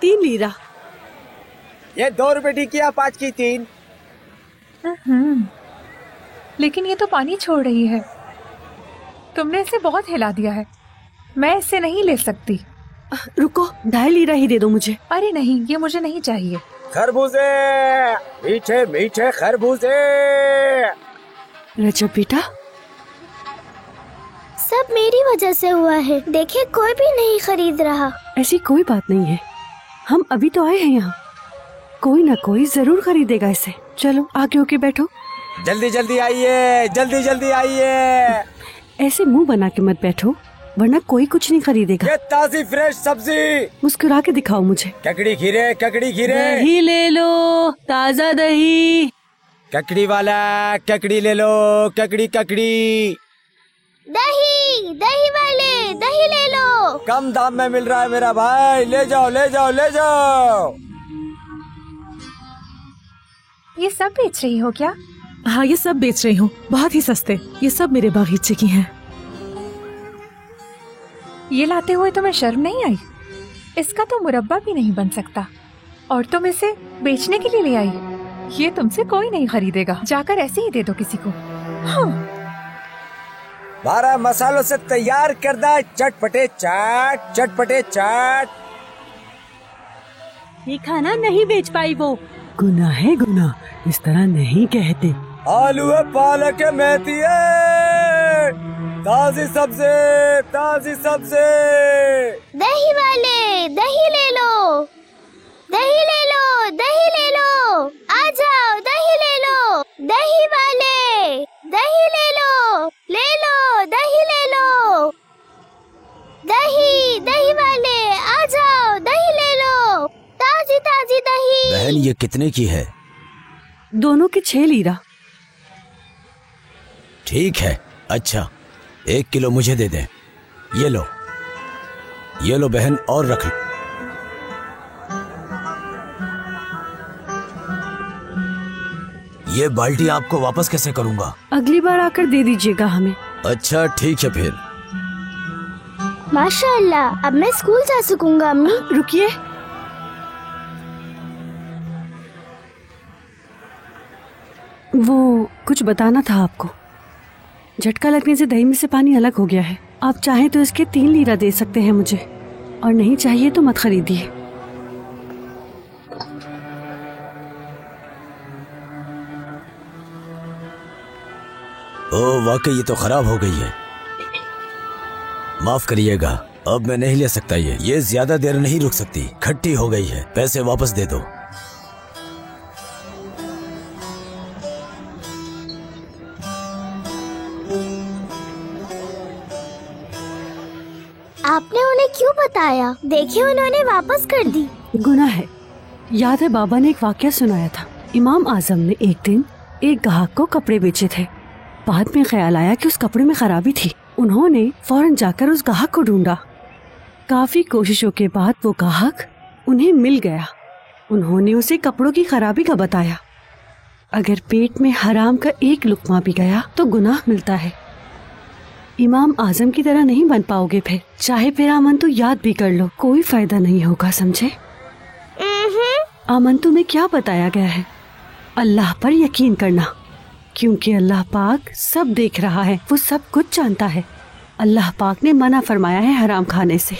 3 लीरा। ये 2 रुपए की किया, 5 की 3। लेकिन ये तो पानी छोड़ रही है। तुमने इसे बहुत हिला दिया है, मैं इसे नहीं ले सकती। रुको, 2.5 लीरा ही दे दो मुझे। अरे नहीं, ये मुझे नहीं चाहिए। खरबूजे, मीठे मीठे खरबूजे। रजब बेटा, सब मेरी वजह से हुआ है। देखिए, कोई भी नहीं खरीद रहा। ऐसी कोई बात नहीं है, हम अभी तो आए हैं यहाँ, कोई ना कोई जरूर खरीदेगा इसे। चलो आगे होके बैठो। जल्दी जल्दी आइए, जल्दी जल्दी आइए। ऐसे मुंह बना के मत बैठो, वरना कोई कुछ नहीं खरीदेगा। ये ताजी फ्रेश सब्जी। मुस्कुरा के दिखाओ मुझे। ककड़ी खीरे, ककड़ी खीरे। दही ले लो, ताजा दही। ककड़ी वाला, ककड़ी ले लो, ककड़ी ककड़ी। दही, दही वाले, दही ले लो। कम दाम में मिल रहा है मेरा भाई, ले जाओ ले जाओ ले जाओ। ये सब बेच रही हो क्या? हाँ, ये सब बेच रही हूँ, बहुत ही सस्ते। ये सब मेरे बागीचे की हैं। ये लाते हुए तुम्हें शर्म नहीं आई? इसका तो मुरब्बा भी नहीं बन सकता और तुम इसे बेचने के लिए ले आई। ये तुमसे कोई नहीं खरीदेगा, जाकर ऐसे ही दे दो किसी को। हाँ। 12 मसालों से तैयार करदा चटपटे चाट, चटपटे चाट। ये खाना नहीं बेच पाई वो। गुनाह है गुनाह, इस तरह नहीं कहते। आलू है, पालक है, मेथी है, ताजी सब्जी, ताजी सब्जी। दही वाले, दही ले लो, दही ले लो, दही ले लो। आ जाओ, दही ले लो। दही वाले, दही ले लो, ले लो, दही ले लो। दही, दही वाले, आ जाओ, दही ले लो, ताजी ताजी दही। बहन, ये कितने की है? दोनों के 6 लीरा। ठीक है, अच्छा 1 किलो मुझे दे दे। ये लो, ये लो बहन, और रख लो। ये बाल्टी आपको वापस कैसे करूंगा? अगली बार आकर दे दीजिएगा हमें। अच्छा ठीक है फिर। माशाअल्लाह, अब मैं स्कूल जा सकूंगा। अम्मी रुकिए, वो कुछ बताना था आपको। झटका लगने से दही में से पानी अलग हो गया है। आप चाहें तो इसके 3 लीरा दे सकते हैं मुझे, और नहीं चाहिए तो मत खरीदिए। ओह वाकई ये तो खराब हो गई है, माफ करिएगा, अब मैं नहीं ले सकता। ये ज्यादा देर नहीं रुक सकती, खट्टी हो गई है। पैसे वापस दे दो। आपने उन्हें क्यों बताया? देखिए, उन्होंने वापस कर दी। गुनाह है। याद है बाबा ने एक वाकया सुनाया था। इमाम आजम ने एक दिन एक ग्राहक को कपड़े बेचे थे। बाद में ख्याल आया कि उस कपड़े में खराबी थी। उन्होंने फौरन जाकर उस ग्राहक को ढूंढा। काफी कोशिशों के बाद वो ग्राहक उन्हें मिल गया। उन्होंने उसे कपड़ों की खराबी का बताया। अगर पेट में हराम का एक लुकमा भी गया तो गुनाह मिलता है। इमाम आजम की तरह नहीं बन पाओगे फिर, चाहे फिर आमंतु याद भी कर लो, कोई फायदा नहीं होगा, समझे? आमंतु में क्या बताया गया है? अल्लाह पर यकीन करना, क्योंकि अल्लाह पाक सब देख रहा है, वो सब कुछ जानता है। अल्लाह पाक ने मना फरमाया है हराम खाने से।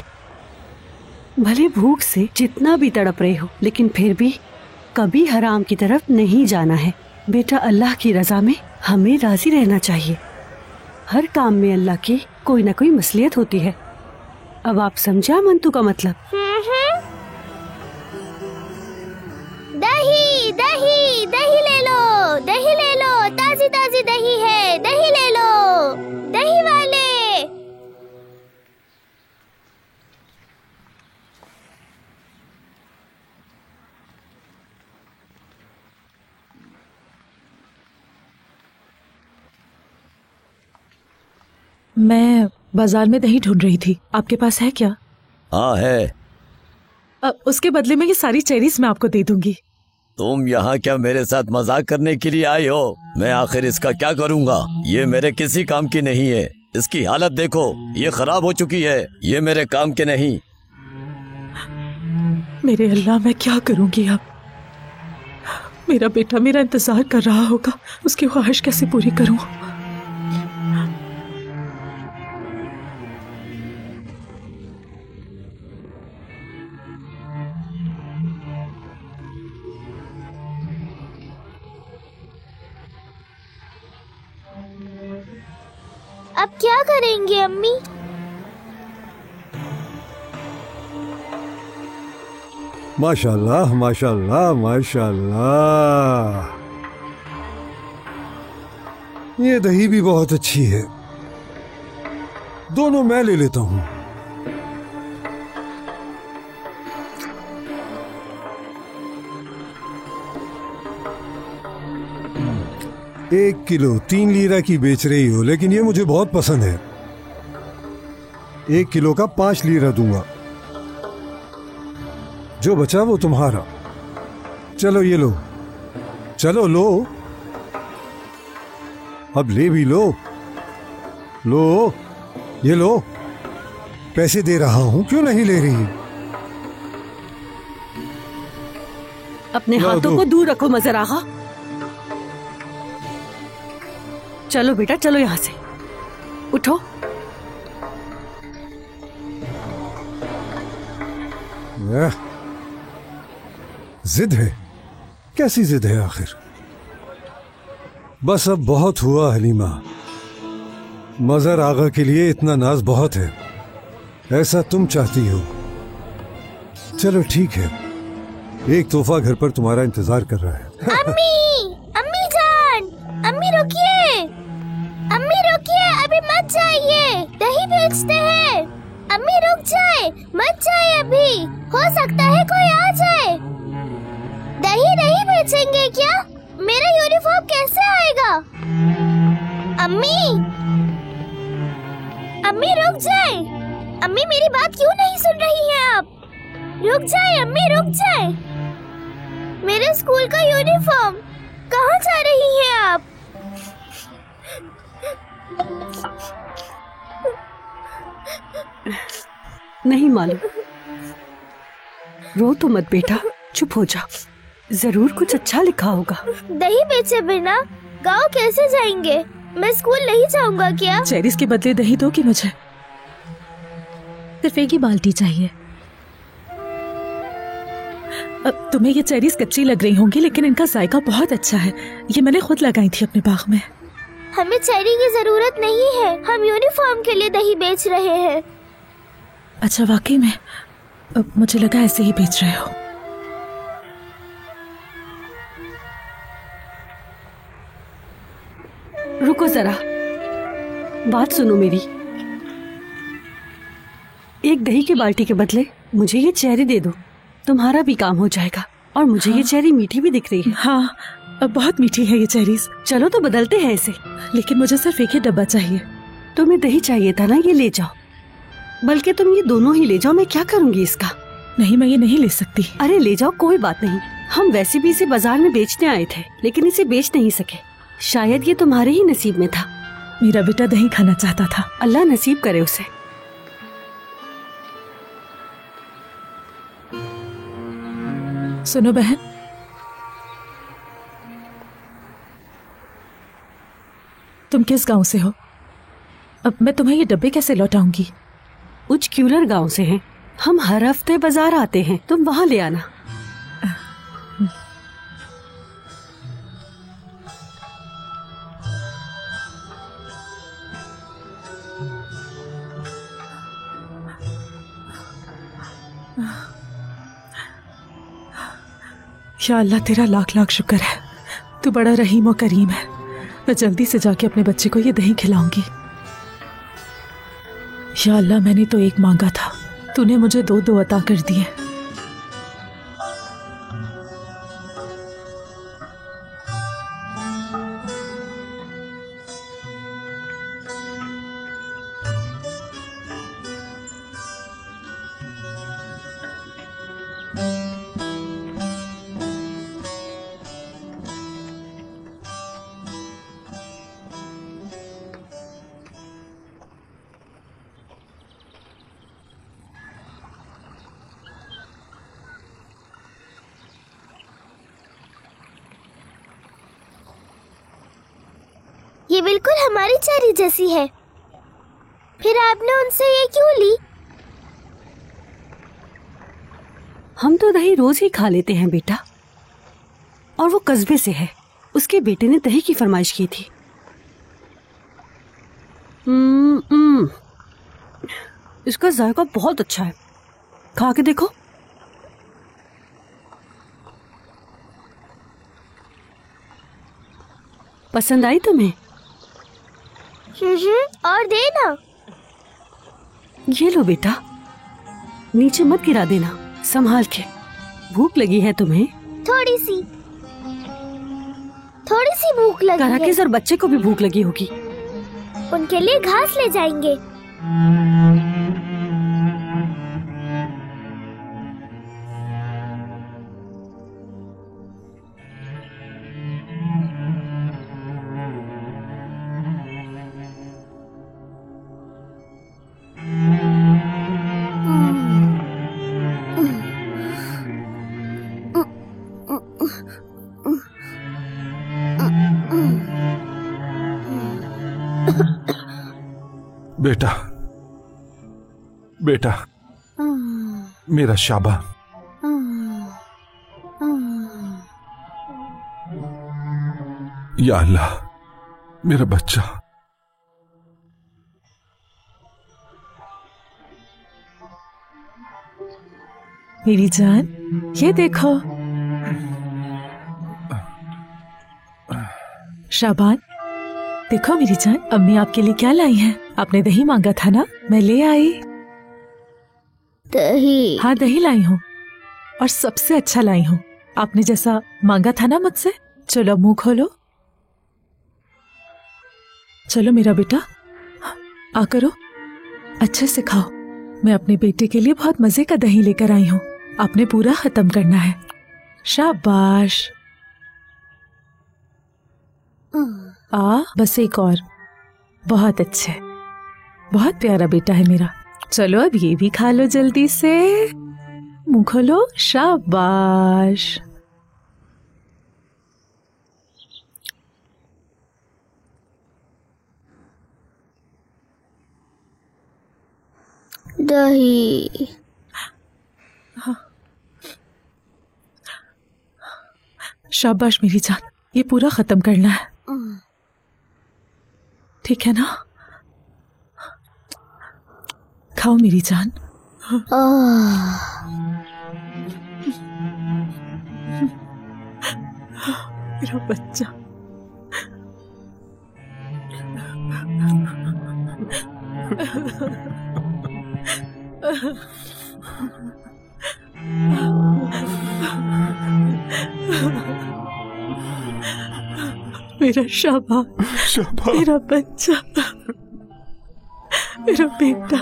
भले भूख से जितना भी तड़प रहे हो, लेकिन फिर भी कभी हराम की तरफ नहीं जाना है। बेटा, अल्लाह की रजा में हमें राजी रहना चाहिए। हर काम में अल्लाह की कोई ना कोई मसलियत होती है। अब आप समझा मंतु का मतलब? दही, दही, दही ले लो, दही ले लो, ताजी ताजी दही है, दही ले लो, दही वाले। मैं बाजार में दही ढूंढ रही थी, आपके पास है क्या? हाँ है। उसके बदले में ये सारी चेरीज मैं आपको दे दूंगी। तुम यहाँ क्या मेरे साथ मजाक करने के लिए आई हो? मैं आखिर इसका क्या करूँगा? ये मेरे किसी काम की नहीं है। इसकी हालत देखो, ये खराब हो चुकी है। ये मेरे काम के नहीं। मेरे अल्लाह, मैं क्या करूंगी अब? मेरा बेटा मेरा इंतजार कर रहा होगा, उसकी ख्वाहिश कैसे पूरी करूं? अब क्या करेंगे अम्मी? माशाल्लाह माशाल्लाह माशाल्लाह, ये दही भी बहुत अच्छी है। दोनों मैं ले लेता हूँ। एक किलो 3 लीरा की बेच रही हो, लेकिन ये मुझे बहुत पसंद है। 1 किलो का 5 लीरा दूंगा। जो बचा वो तुम्हारा। चलो ये लो, चलो लो, अब ले भी लो। लो, ये लो, पैसे दे रहा हूं, क्यों नहीं ले रही? अपने लो, हाथों दो। को दूर रखो मजर आगा। चलो बेटा, चलो यहाँ से उठो। जिद है, कैसी जिद है आखिर? बस अब बहुत हुआ हलीमा। मजर आगा के लिए इतना नाज बहुत है, ऐसा तुम चाहती हो। चलो ठीक है, एक तोहफा घर पर तुम्हारा इंतजार कर रहा है। अम्मी, अम्मी जान, अम्मी रुकिए, अम्मी रुकिए, अभी मत जाइए, दही बेचते हैं। अम्मी रुक जाए, मत जाए अभी, हो सकता है कोई आ जाए। दही नहीं बेचेंगे क्या? मेरा यूनिफॉर्म कैसे आएगा? अम्मी, अम्मी रुक जाए। अम्मी मेरी बात क्यों नहीं सुन रही हैं आप? रुक जाए अम्मी, रुक जाए। मेरे स्कूल का यूनिफॉर्म, कहाँ जा रही हैं आप? नहीं मालूम। रो तो मत बेटा, चुप हो जा। जरूर कुछ अच्छा लिखा होगा। दही बेचे बिना गांव कैसे जाएंगे? मैं स्कूल नहीं जाऊंगा क्या? चेरीज के बदले दही दो कि मुझे? सिर्फ एक ही बाल्टी चाहिए। अब तुम्हें ये चेरीज कच्ची लग रही होंगी, लेकिन इनका जायका बहुत अच्छा है। ये मैंने खुद लगाई थी अपने बाग में। हमें चेरी की जरूरत नहीं है, हम यूनिफॉर्म के लिए दही बेच रहे हैं। अच्छा, वाकई में? अब मुझे लगा ऐसे ही बेच रहे हो। रुको जरा, बात सुनो मेरी। एक दही की बाल्टी के बदले मुझे ये चेरी दे दो, तुम्हारा भी काम हो जाएगा। और मुझे ये चेरी मीठी भी दिख रही है। हाँ, अब बहुत मीठी है ये चेरीज। चलो तो बदलते हैं इसे। लेकिन मुझे सिर्फ एक ही डब्बा चाहिए। तुम्हें दही चाहिए था ना, ये ले जाओ। बल्कि तुम ये दोनों ही ले जाओ, मैं क्या करूंगी इसका? नहीं, मैं ये नहीं ले सकती। अरे ले जाओ, कोई बात नहीं। हम वैसे भी इसे बाजार में बेचने आए थे, लेकिन इसे बेच नहीं सके। शायद ये तुम्हारे ही नसीब में था। मेरा बेटा दही खाना चाहता था। अल्लाह नसीब करे उसे। सुनो बहन, तुम किस गांव से हो? अब मैं तुम्हें ये डब्बे कैसे लौटाऊंगी? उच क्यूलर गांव से हैं। हम हर हफ्ते बाजार आते हैं, तुम वहाँ ले आना। या अल्लाह, तेरा लाख लाख शुक्र है। तू बड़ा रहीम और करीम है। मैं जल्दी से जाके अपने बच्चे को ये दही खिलाऊंगी। या अल्लाह, मैंने तो एक मांगा था, तूने मुझे दो अता कर दिए। ये बिल्कुल हमारी चेरी जैसी है। फिर आपने उनसे ये क्यों ली? हम तो दही रोज ही खा लेते हैं बेटा, और वो कस्बे से है। उसके बेटे ने दही की फरमाइश की थी। इसका जायका बहुत अच्छा है, खा के देखो। पसंद आई तुम्हें? और देना। ये लो बेटा, नीचे मत गिरा देना, संभाल के। भूख लगी है तुम्हें? थोड़ी सी भूख लगी है। कराकेस और बच्चे को भी भूख लगी होगी। उनके लिए घास ले जाएंगे। बेटा, बेटा, मेरा शाबा। या अल्लाह, मेरा बच्चा। मेरी जान, ये देखो। शाबान, देखो मेरी जान, अम्मी आपके लिए क्या लाई हैं। आपने दही मांगा था ना, मैं ले आई। दही? हाँ, दही लाई हूँ, और सबसे अच्छा लाई हूँ। आपने जैसा मांगा था ना मुझसे। चलो मुंह खोलो। चलो मेरा बेटा, आ करो, अच्छे से खाओ। मैं अपने बेटे के लिए बहुत मजे का दही लेकर आई हूँ। आपने पूरा खत्म करना है। शाबाश। बस एक और। बहुत अच्छे, बहुत प्यारा बेटा है मेरा। चलो अब ये भी खा लो जल्दी से। मुंह खोलो। शाबाश। दही। शाबाश मेरी जान, ये पूरा खत्म करना है, ठीक है ना? खाओ मेरी जान। मेरा बच्चा। मेरा शाबाश, मेरा बच्चा, मेरा बेटा।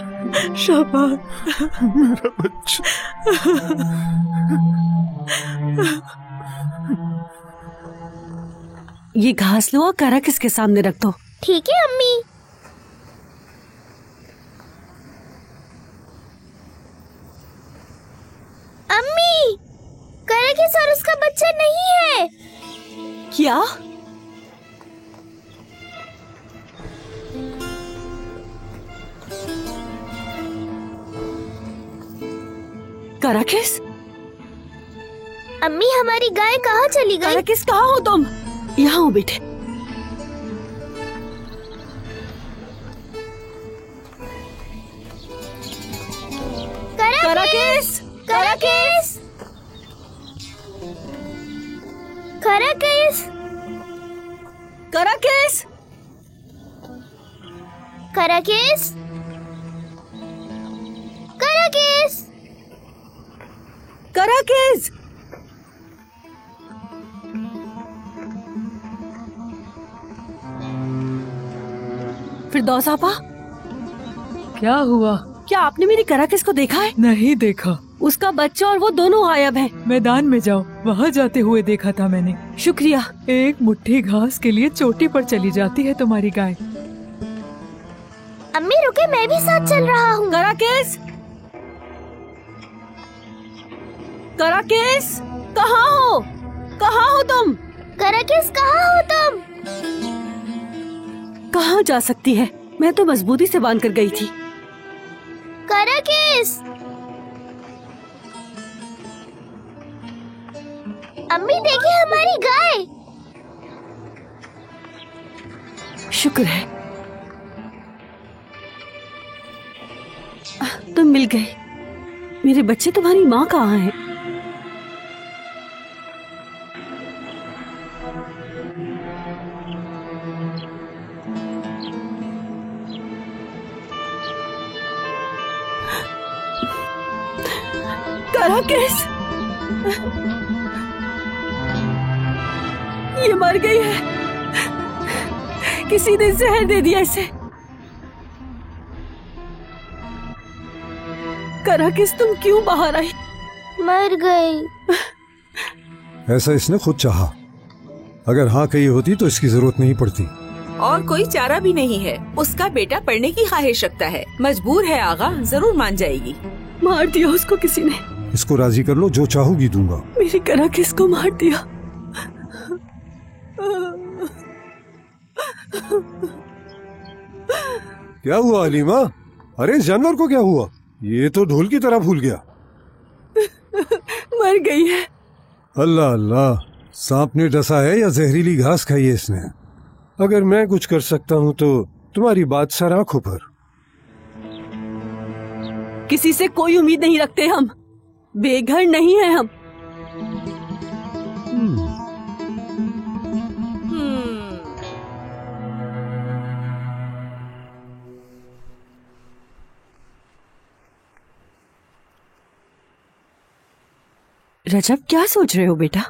शाबाश, मेरा बच्चा। ये घास लो और कराकेस के सामने रख दो। ठीक है अम्मी। अम्मी, कराकेस और उसका बच्चा नहीं है। क्या? कराकेस? अम्मी, हमारी गाय कहाँ चली गई? कराकेस, कहाँ हो तुम? यहाँ हो बेटे। कराकेस, कराकेस, कराकेस, कराकेस, कराकेस, कराकेस, कराकेस। फिरदौस आपा, क्या हुआ? क्या आपने मेरी कराकेस को देखा है? नहीं देखा। उसका बच्चा और वो दोनों गायब हैं। मैदान में जाओ, वहाँ जाते हुए देखा था मैंने। शुक्रिया। एक मुट्ठी घास के लिए चोटी पर चली जाती है तुम्हारी गाय। अम्मी रुके, मैं भी साथ चल रहा हूँ। कराकेस, कराकेस, कहाँ हो? कहाँ हो तुम? कराकेस, कहाँ हो तुम? कहाँ जा सकती है? मैं तो मजबूती से बांध कर गई थी। कराकिस, अम्मी देखिए हमारी गाय। शुक्र है तुम मिल गए। मेरे बच्चे, तुम्हारी माँ कहाँ है? कराकिस, ये मर गई है। किसी ने जहर दे दिया इसे। कराकिस, तुम क्यों बाहर आई? मर गई। ऐसा इसने खुद चाहा। अगर हाँ कही होती तो इसकी जरूरत नहीं पड़ती। और कोई चारा भी नहीं है। उसका बेटा पढ़ने की ख्वाहिश रखता है। मजबूर है आगा, जरूर मान जाएगी। मार दिया उसको किसी ने। इसको राजी कर लो, जो चाहोगी दूंगा। मेरी कराकिस को मार दिया। क्या हुआ हलीमा? अरे इस जानवर को क्या हुआ? ये तो ढोल की तरह फूल गया। मर गई है। अल्लाह अल्लाह, सांप ने डसा है या जहरीली घास खाई है इसने? अगर मैं कुछ कर सकता हूँ तो तुम्हारी बात सर आंखों पर। किसी से कोई उम्मीद नहीं रखते हम। बेघर नहीं है हम। रजब, क्या सोच रहे हो बेटा?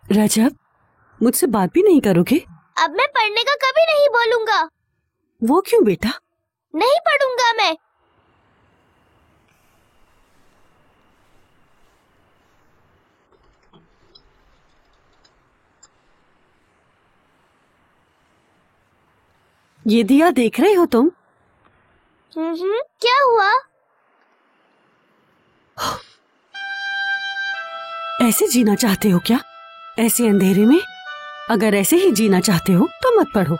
रजब, मुझसे बात भी नहीं करोगे? अब मैं पढ़ने का कभी नहीं बोलूंगा। वो क्यों बेटा? नहीं पढ़ूंगा मैं। ये दिया देख रहे हो तुम? क्या हुआ? ऐसे जीना चाहते हो क्या? ऐसे अंधेरे में? अगर ऐसे ही जीना चाहते हो तो मत पढ़ो।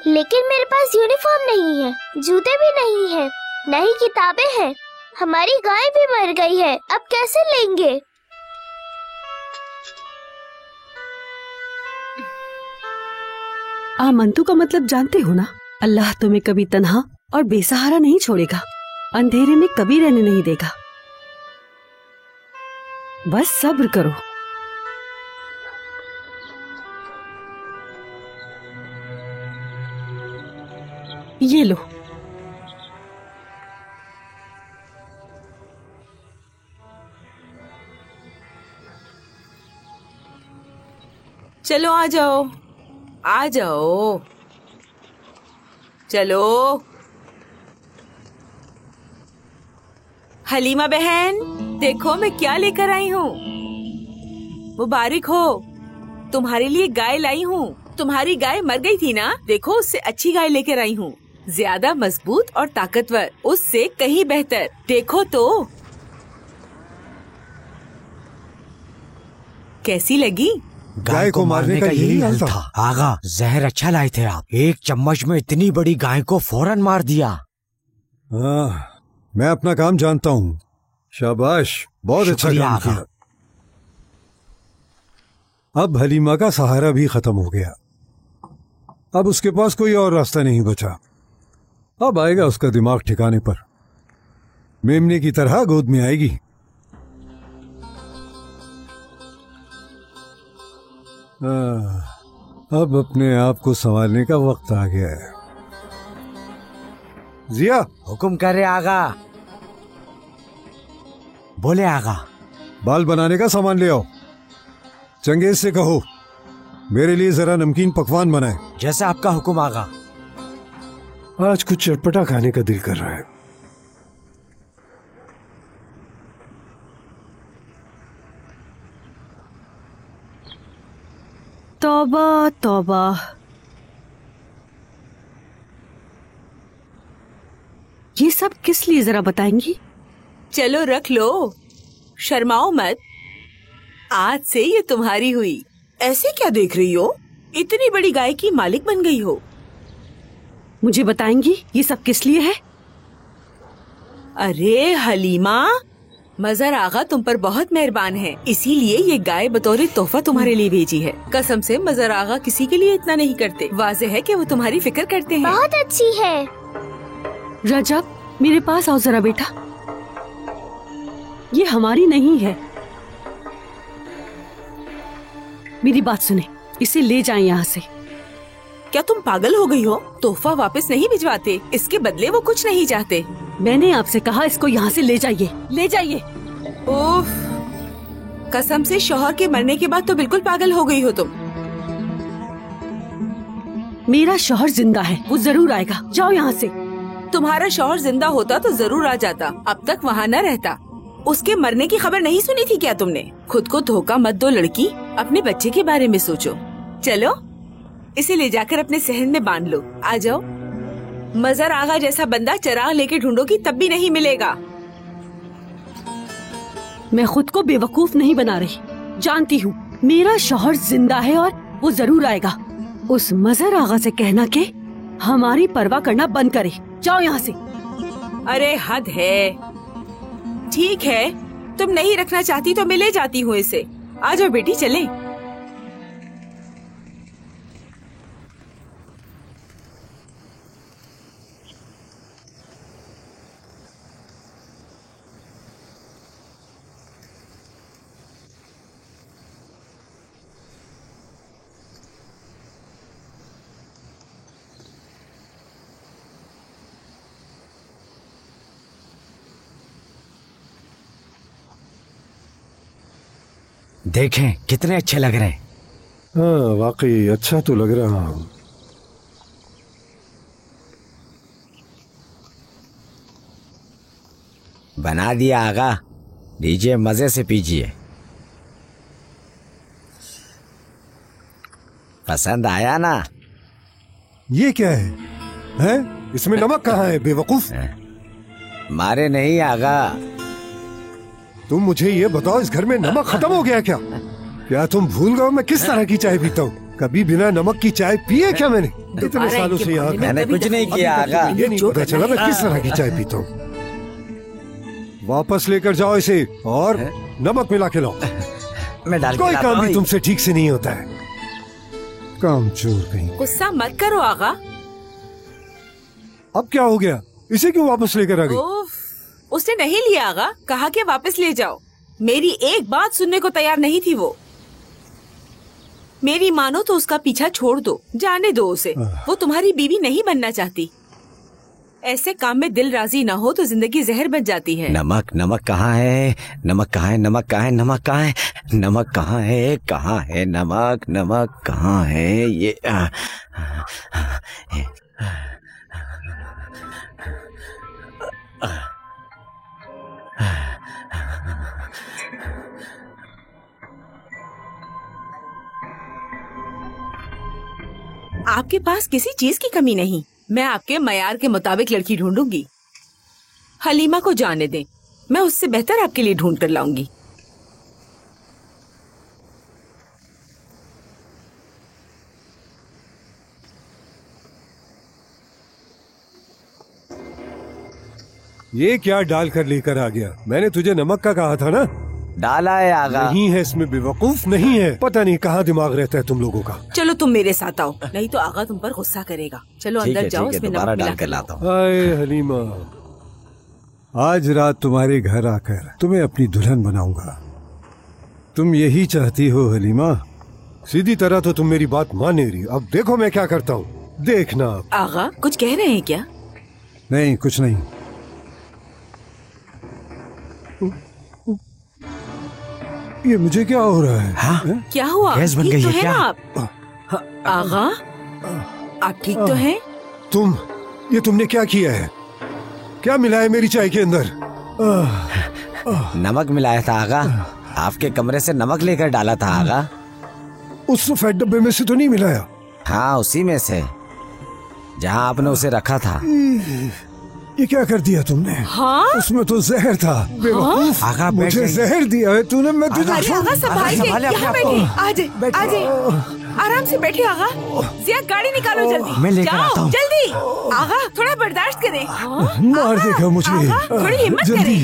लेकिन मेरे पास यूनिफॉर्म नहीं है, जूते भी नहीं है, न ही किताबें हैं। हमारी गाय भी मर गई है, अब कैसे लेंगे? आमंतु का मतलब जानते हो ना? अल्लाह तुम्हें कभी तन्हा और बेसहारा नहीं छोड़ेगा, अंधेरे में कभी रहने नहीं देगा। बस सब्र करो। ये लो। चलो आ जाओ, आ जाओ, चलो। हलीमा बहन, देखो मैं क्या लेकर आई हूँ। मुबारक हो, तुम्हारे लिए गाय लाई हूँ। तुम्हारी गाय मर गई थी ना, देखो उससे अच्छी गाय लेकर आई हूँ, ज्यादा मजबूत और ताकतवर, उससे कहीं बेहतर। देखो तो कैसी लगी? गाय को मारने का यही हल था। आगा, जहर अच्छा लाए थे आप। एक चम्मच में इतनी बड़ी गाय को फौरन मार दिया। मैं अपना काम जानता हूँ। शाबाश, बहुत अच्छा काम किया। अब हलीमा का सहारा भी खत्म हो गया। अब उसके पास कोई और रास्ता नहीं बचा। अब आएगा उसका दिमाग ठिकाने पर। मेमने की तरह गोद में आएगी। अब अपने आप को संभालने का वक्त आ गया है। जिया, हुक्म करे आगा। बोले आगा। बाल बनाने का सामान ले आओ। चंगेज से कहो मेरे लिए जरा नमकीन पकवान बनाए। जैसा आपका हुक्म आगा। आज कुछ चटपटा खाने का दिल कर रहा है। तौबा तौबा। ये सब किस लिए जरा बताएंगी? चलो रख लो, शर्माओ मत। आज से ये तुम्हारी हुई। ऐसे क्या देख रही हो? इतनी बड़ी गाय की मालिक बन गई हो। मुझे बताएंगी ये सब किस लिए है? अरे हलीमा, मजहर आगा तुम पर बहुत मेहरबान है, इसीलिए ये गाय बतौर तोहफा तुम्हारे लिए भेजी है। कसम से मजहर आगा किसी के लिए इतना नहीं करते। वाज़ेह है कि वो तुम्हारी फिक्र करते हैं। बहुत अच्छी है। रजब, मेरे पास आओ जरा बेटा। ये हमारी नहीं है। मेरी बात सुने, इसे ले जाएं यहाँ से। क्या तुम पागल हो गई हो? तोहफा वापस नहीं भिजवाते, इसके बदले वो कुछ नहीं चाहते। मैंने आपसे कहा इसको यहाँ से ले जाइए, ले जाइए। उफ, कसम से शौहर के मरने के बाद तो बिल्कुल पागल हो गई हो तुम। मेरा शौहर जिंदा है, वो जरूर आएगा। जाओ यहाँ से। तुम्हारा शौहर जिंदा होता तो जरूर आ जाता, अब तक वहाँ न रहता। उसके मरने की खबर नहीं सुनी थी क्या तुमने? खुद को धोखा मत दो लड़की, अपने बच्चे के बारे में सोचो। चलो इसे ले जाकर अपने सहन में बांध लो। आ जाओ। मजहर आगा जैसा बंदा चिराग लेके ढूंढोगी तब भी नहीं मिलेगा। मैं खुद को बेवकूफ नहीं बना रही, जानती हूँ मेरा शौहर जिंदा है और वो जरूर आएगा। उस मजहर आगा से कहना कि हमारी परवाह करना बंद करे। जाओ यहाँ से। अरे हद है। ठीक है, तुम नहीं रखना चाहती तो मैं ले जाती हूँ इसे। आ जाओ बेटी, चलें। देखें कितने अच्छे लग रहे हैं। हाँ वाकई अच्छा तो लग रहा हूँ। बना दिया आगा, लीजिए मजे से पीजिए। पसंद आया ना? ये क्या है? हैं? इसमें नमक कहाँ है बेवकूफ? मारे नहीं आगा। तुम मुझे ये बताओ, इस घर में नमक खत्म हो गया क्या? क्या तुम भूल गए मैं किस तरह की चाय पीता हूँ? कभी बिना नमक की चाय पी है क्या मैंने? इतने सालों से यहाँ मैंने कुछ नहीं किया आगा। ये नहीं पता चला मैं किस तरह की चाय पीता हूँ। वापस लेकर जाओ इसे और नमक मिला के लाओ। मैं डाल कोई काम भी तुमसे ठीक से नहीं होता है। काम चोर कहीं। गुस्सा मत करो आगा। अब क्या हो गया? इसे क्यों वापस लेकर आ गई? उसने नहीं लिया आगा, कहा कि वापस ले जाओ। मेरी एक बात सुनने को तैयार नहीं थी वो। मेरी मानो तो उसका पीछा छोड़ दो, जाने दो उसे। वो तुम्हारी बीवी नहीं बनना चाहती। ऐसे काम में दिल राजी ना हो तो जिंदगी जहर बन जाती है। नमक नमक कहाँ है? नमक कहाँ है? नमक कहाँ है? नमक कहाँ है? नमक कहाँ है? कहाँ है नमक? नमक कहाँ है? ये आपके पास किसी चीज की कमी नहीं। मैं आपके मयार के मुताबिक लड़की ढूंढूंगी। हलीमा को जाने दें, मैं उससे बेहतर आपके लिए ढूंढ कर लाऊंगी। ये क्या डाल कर लेकर आ गया? मैंने तुझे नमक का कहा था ना। डाला है आगा। नहीं है इसमें, बेवकूफ नहीं है। पता नहीं कहाँ दिमाग रहता है तुम लोगों का। चलो तुम मेरे साथ आओ, नहीं तो आगा तुम पर गुस्सा करेगा। चलो अंदर जाओ, इसमें नमक मिला कर लाता हूँ। हाय हलीमा, आज रात तुम्हारे घर आकर तुम्हें अपनी दुल्हन बनाऊंगा। तुम यही चाहती हो हलीमा? सीधी तरह तो तुम मेरी बात मान नहीं रही। अब देखो मैं क्या करता हूँ, देखना। आगा कुछ कह रहे हैं क्या? नहीं कुछ नहीं। ये मुझे क्या हो रहा है? हाँ? क्या हुआ? गैस बन ठीक गई तो है क्या? आप? आगा आप ठीक तो हैं? ये तुमने क्या किया है? क्या मिला है मेरी चाय के अंदर? नमक मिलाया था आगा। आपके कमरे से नमक लेकर डाला था आगा। उस सफेद डब्बे में से तो नहीं मिलाया? हाँ उसी में से, जहाँ आपने उसे रखा था। ये क्या कर दिया तुमने? हाँ? उसमें तो जहर था। बेवकूफ, आगा, बैठ मुझे जाइए। जहर दिया है तूने। मैं तुझे अरे आगा संभाल के, यहाँ बैठिए, आ जाइए, आराम से बैठिए आगा। जिया गाड़ी निकालो जल्दी। मैं लेकर आता जाओ हूँ। जल्दी। आगा थोड़ा बर्दाश्त करें। मार देगा मुझे। आगा, थोड़ी हिम्मत जल्दी।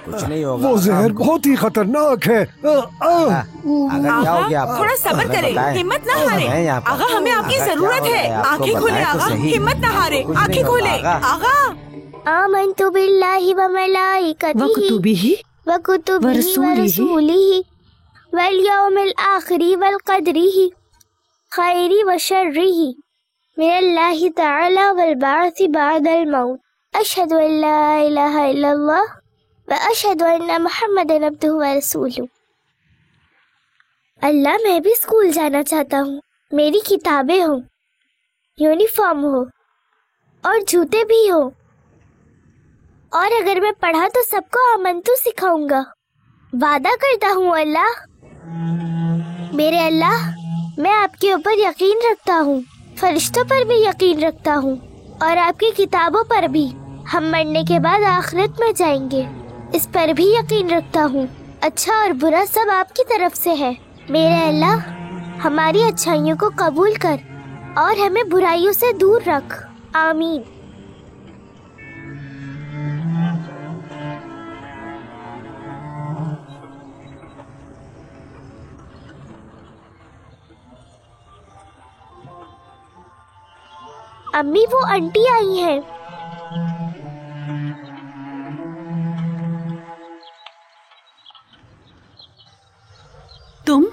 कुछ नहीं होगा। वो जहर बहुत ही खतरनाक है। अगर क्या हो गया आपको? थोड़ा सब्र करें, बताएं। हिम्मत ना हारे। हैं यहाँ पर। आगा हमें आपकी आगा, क्या जरूरत हो है। गया? आपको आंखें खोले बताएं तो आगा, सही। हिम्मत ना हारे। कुछ नहीं आंखें खोले होगा, आगा। आगा। आमन्तु बिल्लाहि व मलाइकतिहि वकुतुबिही व कुतुबिहि व रसूलिहि वल यौमिल आखिरि वल क़द्रिहि खैरि व शर्रिहि मिनल्लाहि तआला वल बाअसी बअदल मौत। अशहदु अन ला इलाहा इल्लल्लाह व अशहदु अन्ना मुहम्मदन अब्दुहु व रसूलुहु। अल्लाह, मैं भी स्कूल जाना चाहता हूँ। मेरी किताबें हो, यूनिफॉर्म हो और जूते भी हो। और अगर मैं पढ़ा तो सबको आमंतु सिखाऊंगा। वादा करता हूँ अल्लाह। मेरे अल्लाह, मैं आपके ऊपर यकीन रखता हूँ, फरिश्तों पर भी यकीन रखता हूँ और आपकी किताबों पर भी। हम मरने के बाद आखिरत में जाएंगे, इस पर भी यकीन रखता हूँ। अच्छा और बुरा सब आपकी तरफ से है। मेरे अल्लाह, हमारी अच्छाइयों को कबूल कर और हमें बुराइयों से दूर रख। आमीन। अम्मी, वो आंटी आई हैं। तुम?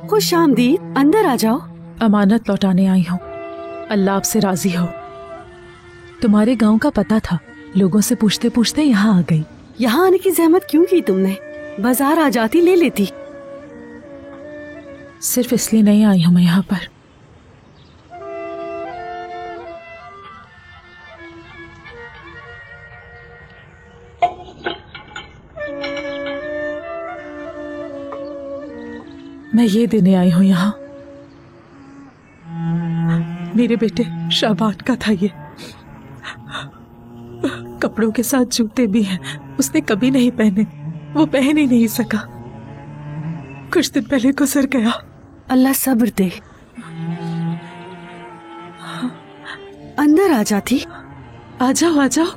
खुश आमदीद, अंदर आ जाओ। अमानत लौटाने आई हूँ। अल्लाह आपसे राजी हो। तुम्हारे गांव का पता था, लोगों से पूछते पूछते यहाँ आ गई। यहाँ आने की जहमत क्यों की तुमने? बाजार आ जाती, ले लेती। सिर्फ इसलिए नहीं आई हूँ मैं यहाँ पर। मैं ये देने आई हूँ यहाँ। मेरे बेटे शाबान का था ये। कपड़ों के साथ जूते भी हैं, उसने कभी नहीं पहने, वो पहन ही नहीं सका। कुछ दिन पहले गुजर गया। अल्लाह सब्र दे। अंदर आ जाती। आ जाओ, आ जाओ,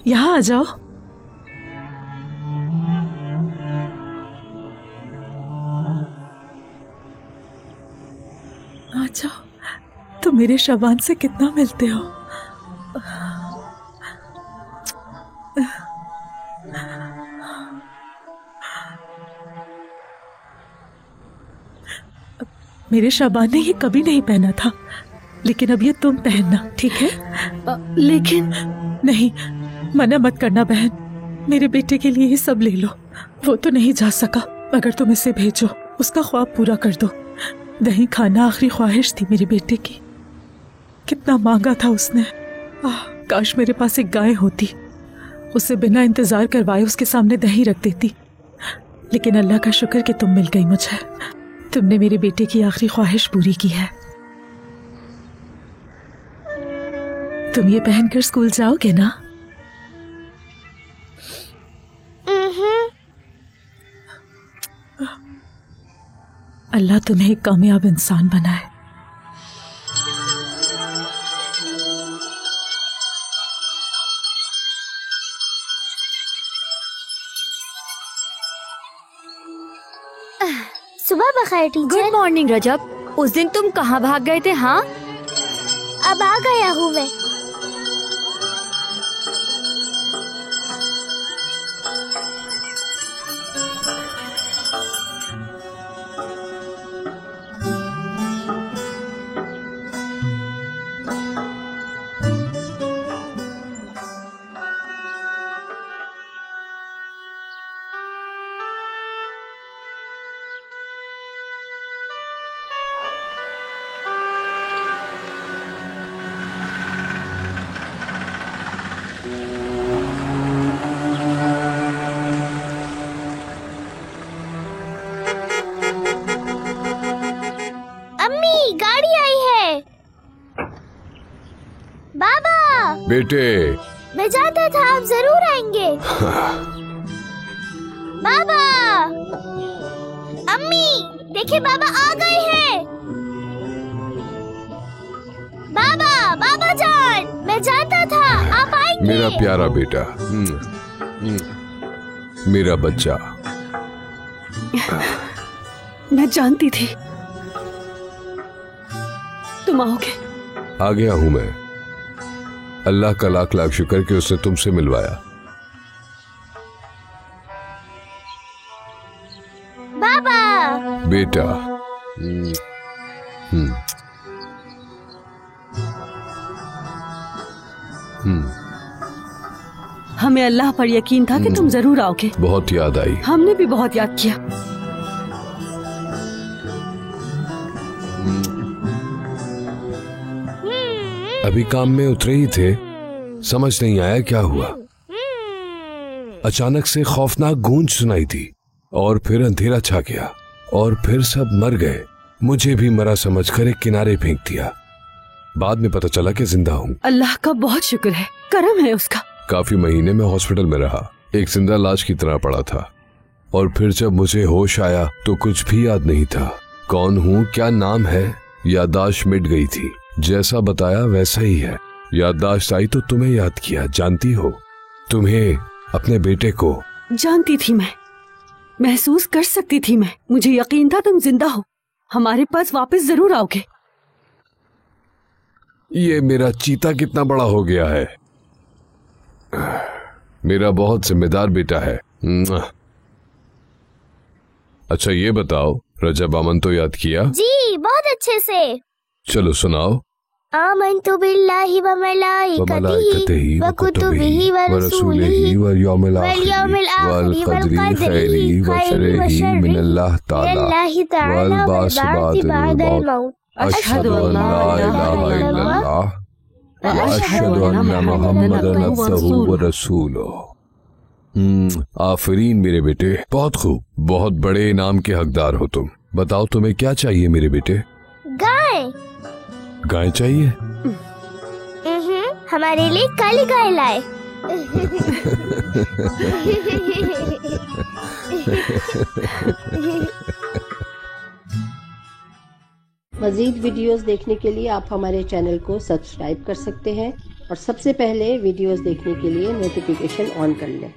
यहाँ आ जाओ। आ जाओ। तुम मेरे शबान से कितना मिलते हो। मेरे शाबान ने ये कभी नहीं पहना था, लेकिन अब ये तुम पहनना, ठीक है? लेकिन नहीं, मना मत करना बहन। मेरे बेटे के लिए ये सब ले लो। वो तो नहीं जा सका, मगर तुम इसे भेजो, उसका ख्वाब पूरा कर दो। दही खाना आखिरी ख्वाहिश थी मेरे बेटे की। कितना मांगा था उसने। काश मेरे पास एक गाय होती, उसे बिना इंतजार करवाए उसके सामने दही रख देती। लेकिन अल्लाह का शुक्र कि तुम मिल गई मुझे। तुमने मेरे बेटे की आखिरी ख्वाहिश पूरी की है। तुम ये पहनकर स्कूल जाओगे ना? अल्लाह तुम्हें एक कामयाब इंसान बनाए। सुबह बखैर टीचर। गुड मॉर्निंग रजब। उस दिन तुम कहाँ भाग गए थे? हाँ, अब आ गया हूँ मैं। अम्मी गाड़ी आई है। बाबा बेटे, मैं जानता था आप जरूर आएंगे। बाबा, अम्मी देखिए बाबा आ गए हैं। बाबा, बाबा जान, मैं जानता था आप आएंगे। मेरा प्यारा बेटा, मेरा बच्चा। मैं जानती थी तुम आओगे। आ गया हूं मैं। अल्लाह का लाख लाख शुक्र कि उसने तुमसे मिलवाया। बाबा बेटा, हमें अल्लाह पर यकीन था कि तुम जरूर आओगे। बहुत याद आई। हमने भी बहुत याद किया। अभी काम में उतरे ही थे, समझ नहीं आया क्या हुआ। अचानक से खौफनाक गूंज सुनाई दी और फिर अंधेरा छा गया और फिर सब मर गए। मुझे भी मरा समझकर एक किनारे फेंक दिया। बाद में पता चला कि जिंदा हूँ। अल्लाह का बहुत शुक्र है, करम है उसका। काफी महीने में हॉस्पिटल में रहा, एक जिंदा लाश की तरह पड़ा था। और फिर जब मुझे होश आया तो कुछ भी याद नहीं था। कौन हूँ, क्या नाम है, याददाश्त मिट गई थी। जैसा बताया वैसा ही है। याददाश्त आई तो तुम्हें याद किया। जानती हो, तुम्हें, अपने बेटे को। जानती थी मैं, महसूस कर सकती थी मैं। मुझे यकीन था तुम जिंदा हो, हमारे पास वापस जरूर आओगे। ये मेरा चीता कितना बड़ा हो गया है। मेरा बहुत जिम्मेदार बेटा है। अच्छा ये बताओ, रजब अमन तो याद किया? जी बहुत अच्छे से। चलो सुनाओ। आमन्तु बिल्लाहि व मलाइकतिहि व कुतुबिहि व रसूलिहि वल यौमिल वल आखिरि आखिरि वल वल क़दरि क़दरि व खैरिहि व शर्रिहि मिनल्लाह तआला वल बास बादिल मौत। अशहदु अन ला इलाहा इल्लल्लाह व अशहदु अन्न मुहम्मदन अब्दुहु व रसूलुहु। आफरीन मेरे बेटे, बहुत खूब। बहुत बड़े इनाम के हकदार हो तुम। बताओ तुम्हें क्या चाहिए मेरे बेटे? गाय। गाय चाहिए? हमारे लिए काली गाय लाए। मज़ीद वीडियोस देखने के लिए आप हमारे चैनल को सब्सक्राइब कर सकते हैं और सबसे पहले वीडियोस देखने के लिए नोटिफिकेशन ऑन कर लें।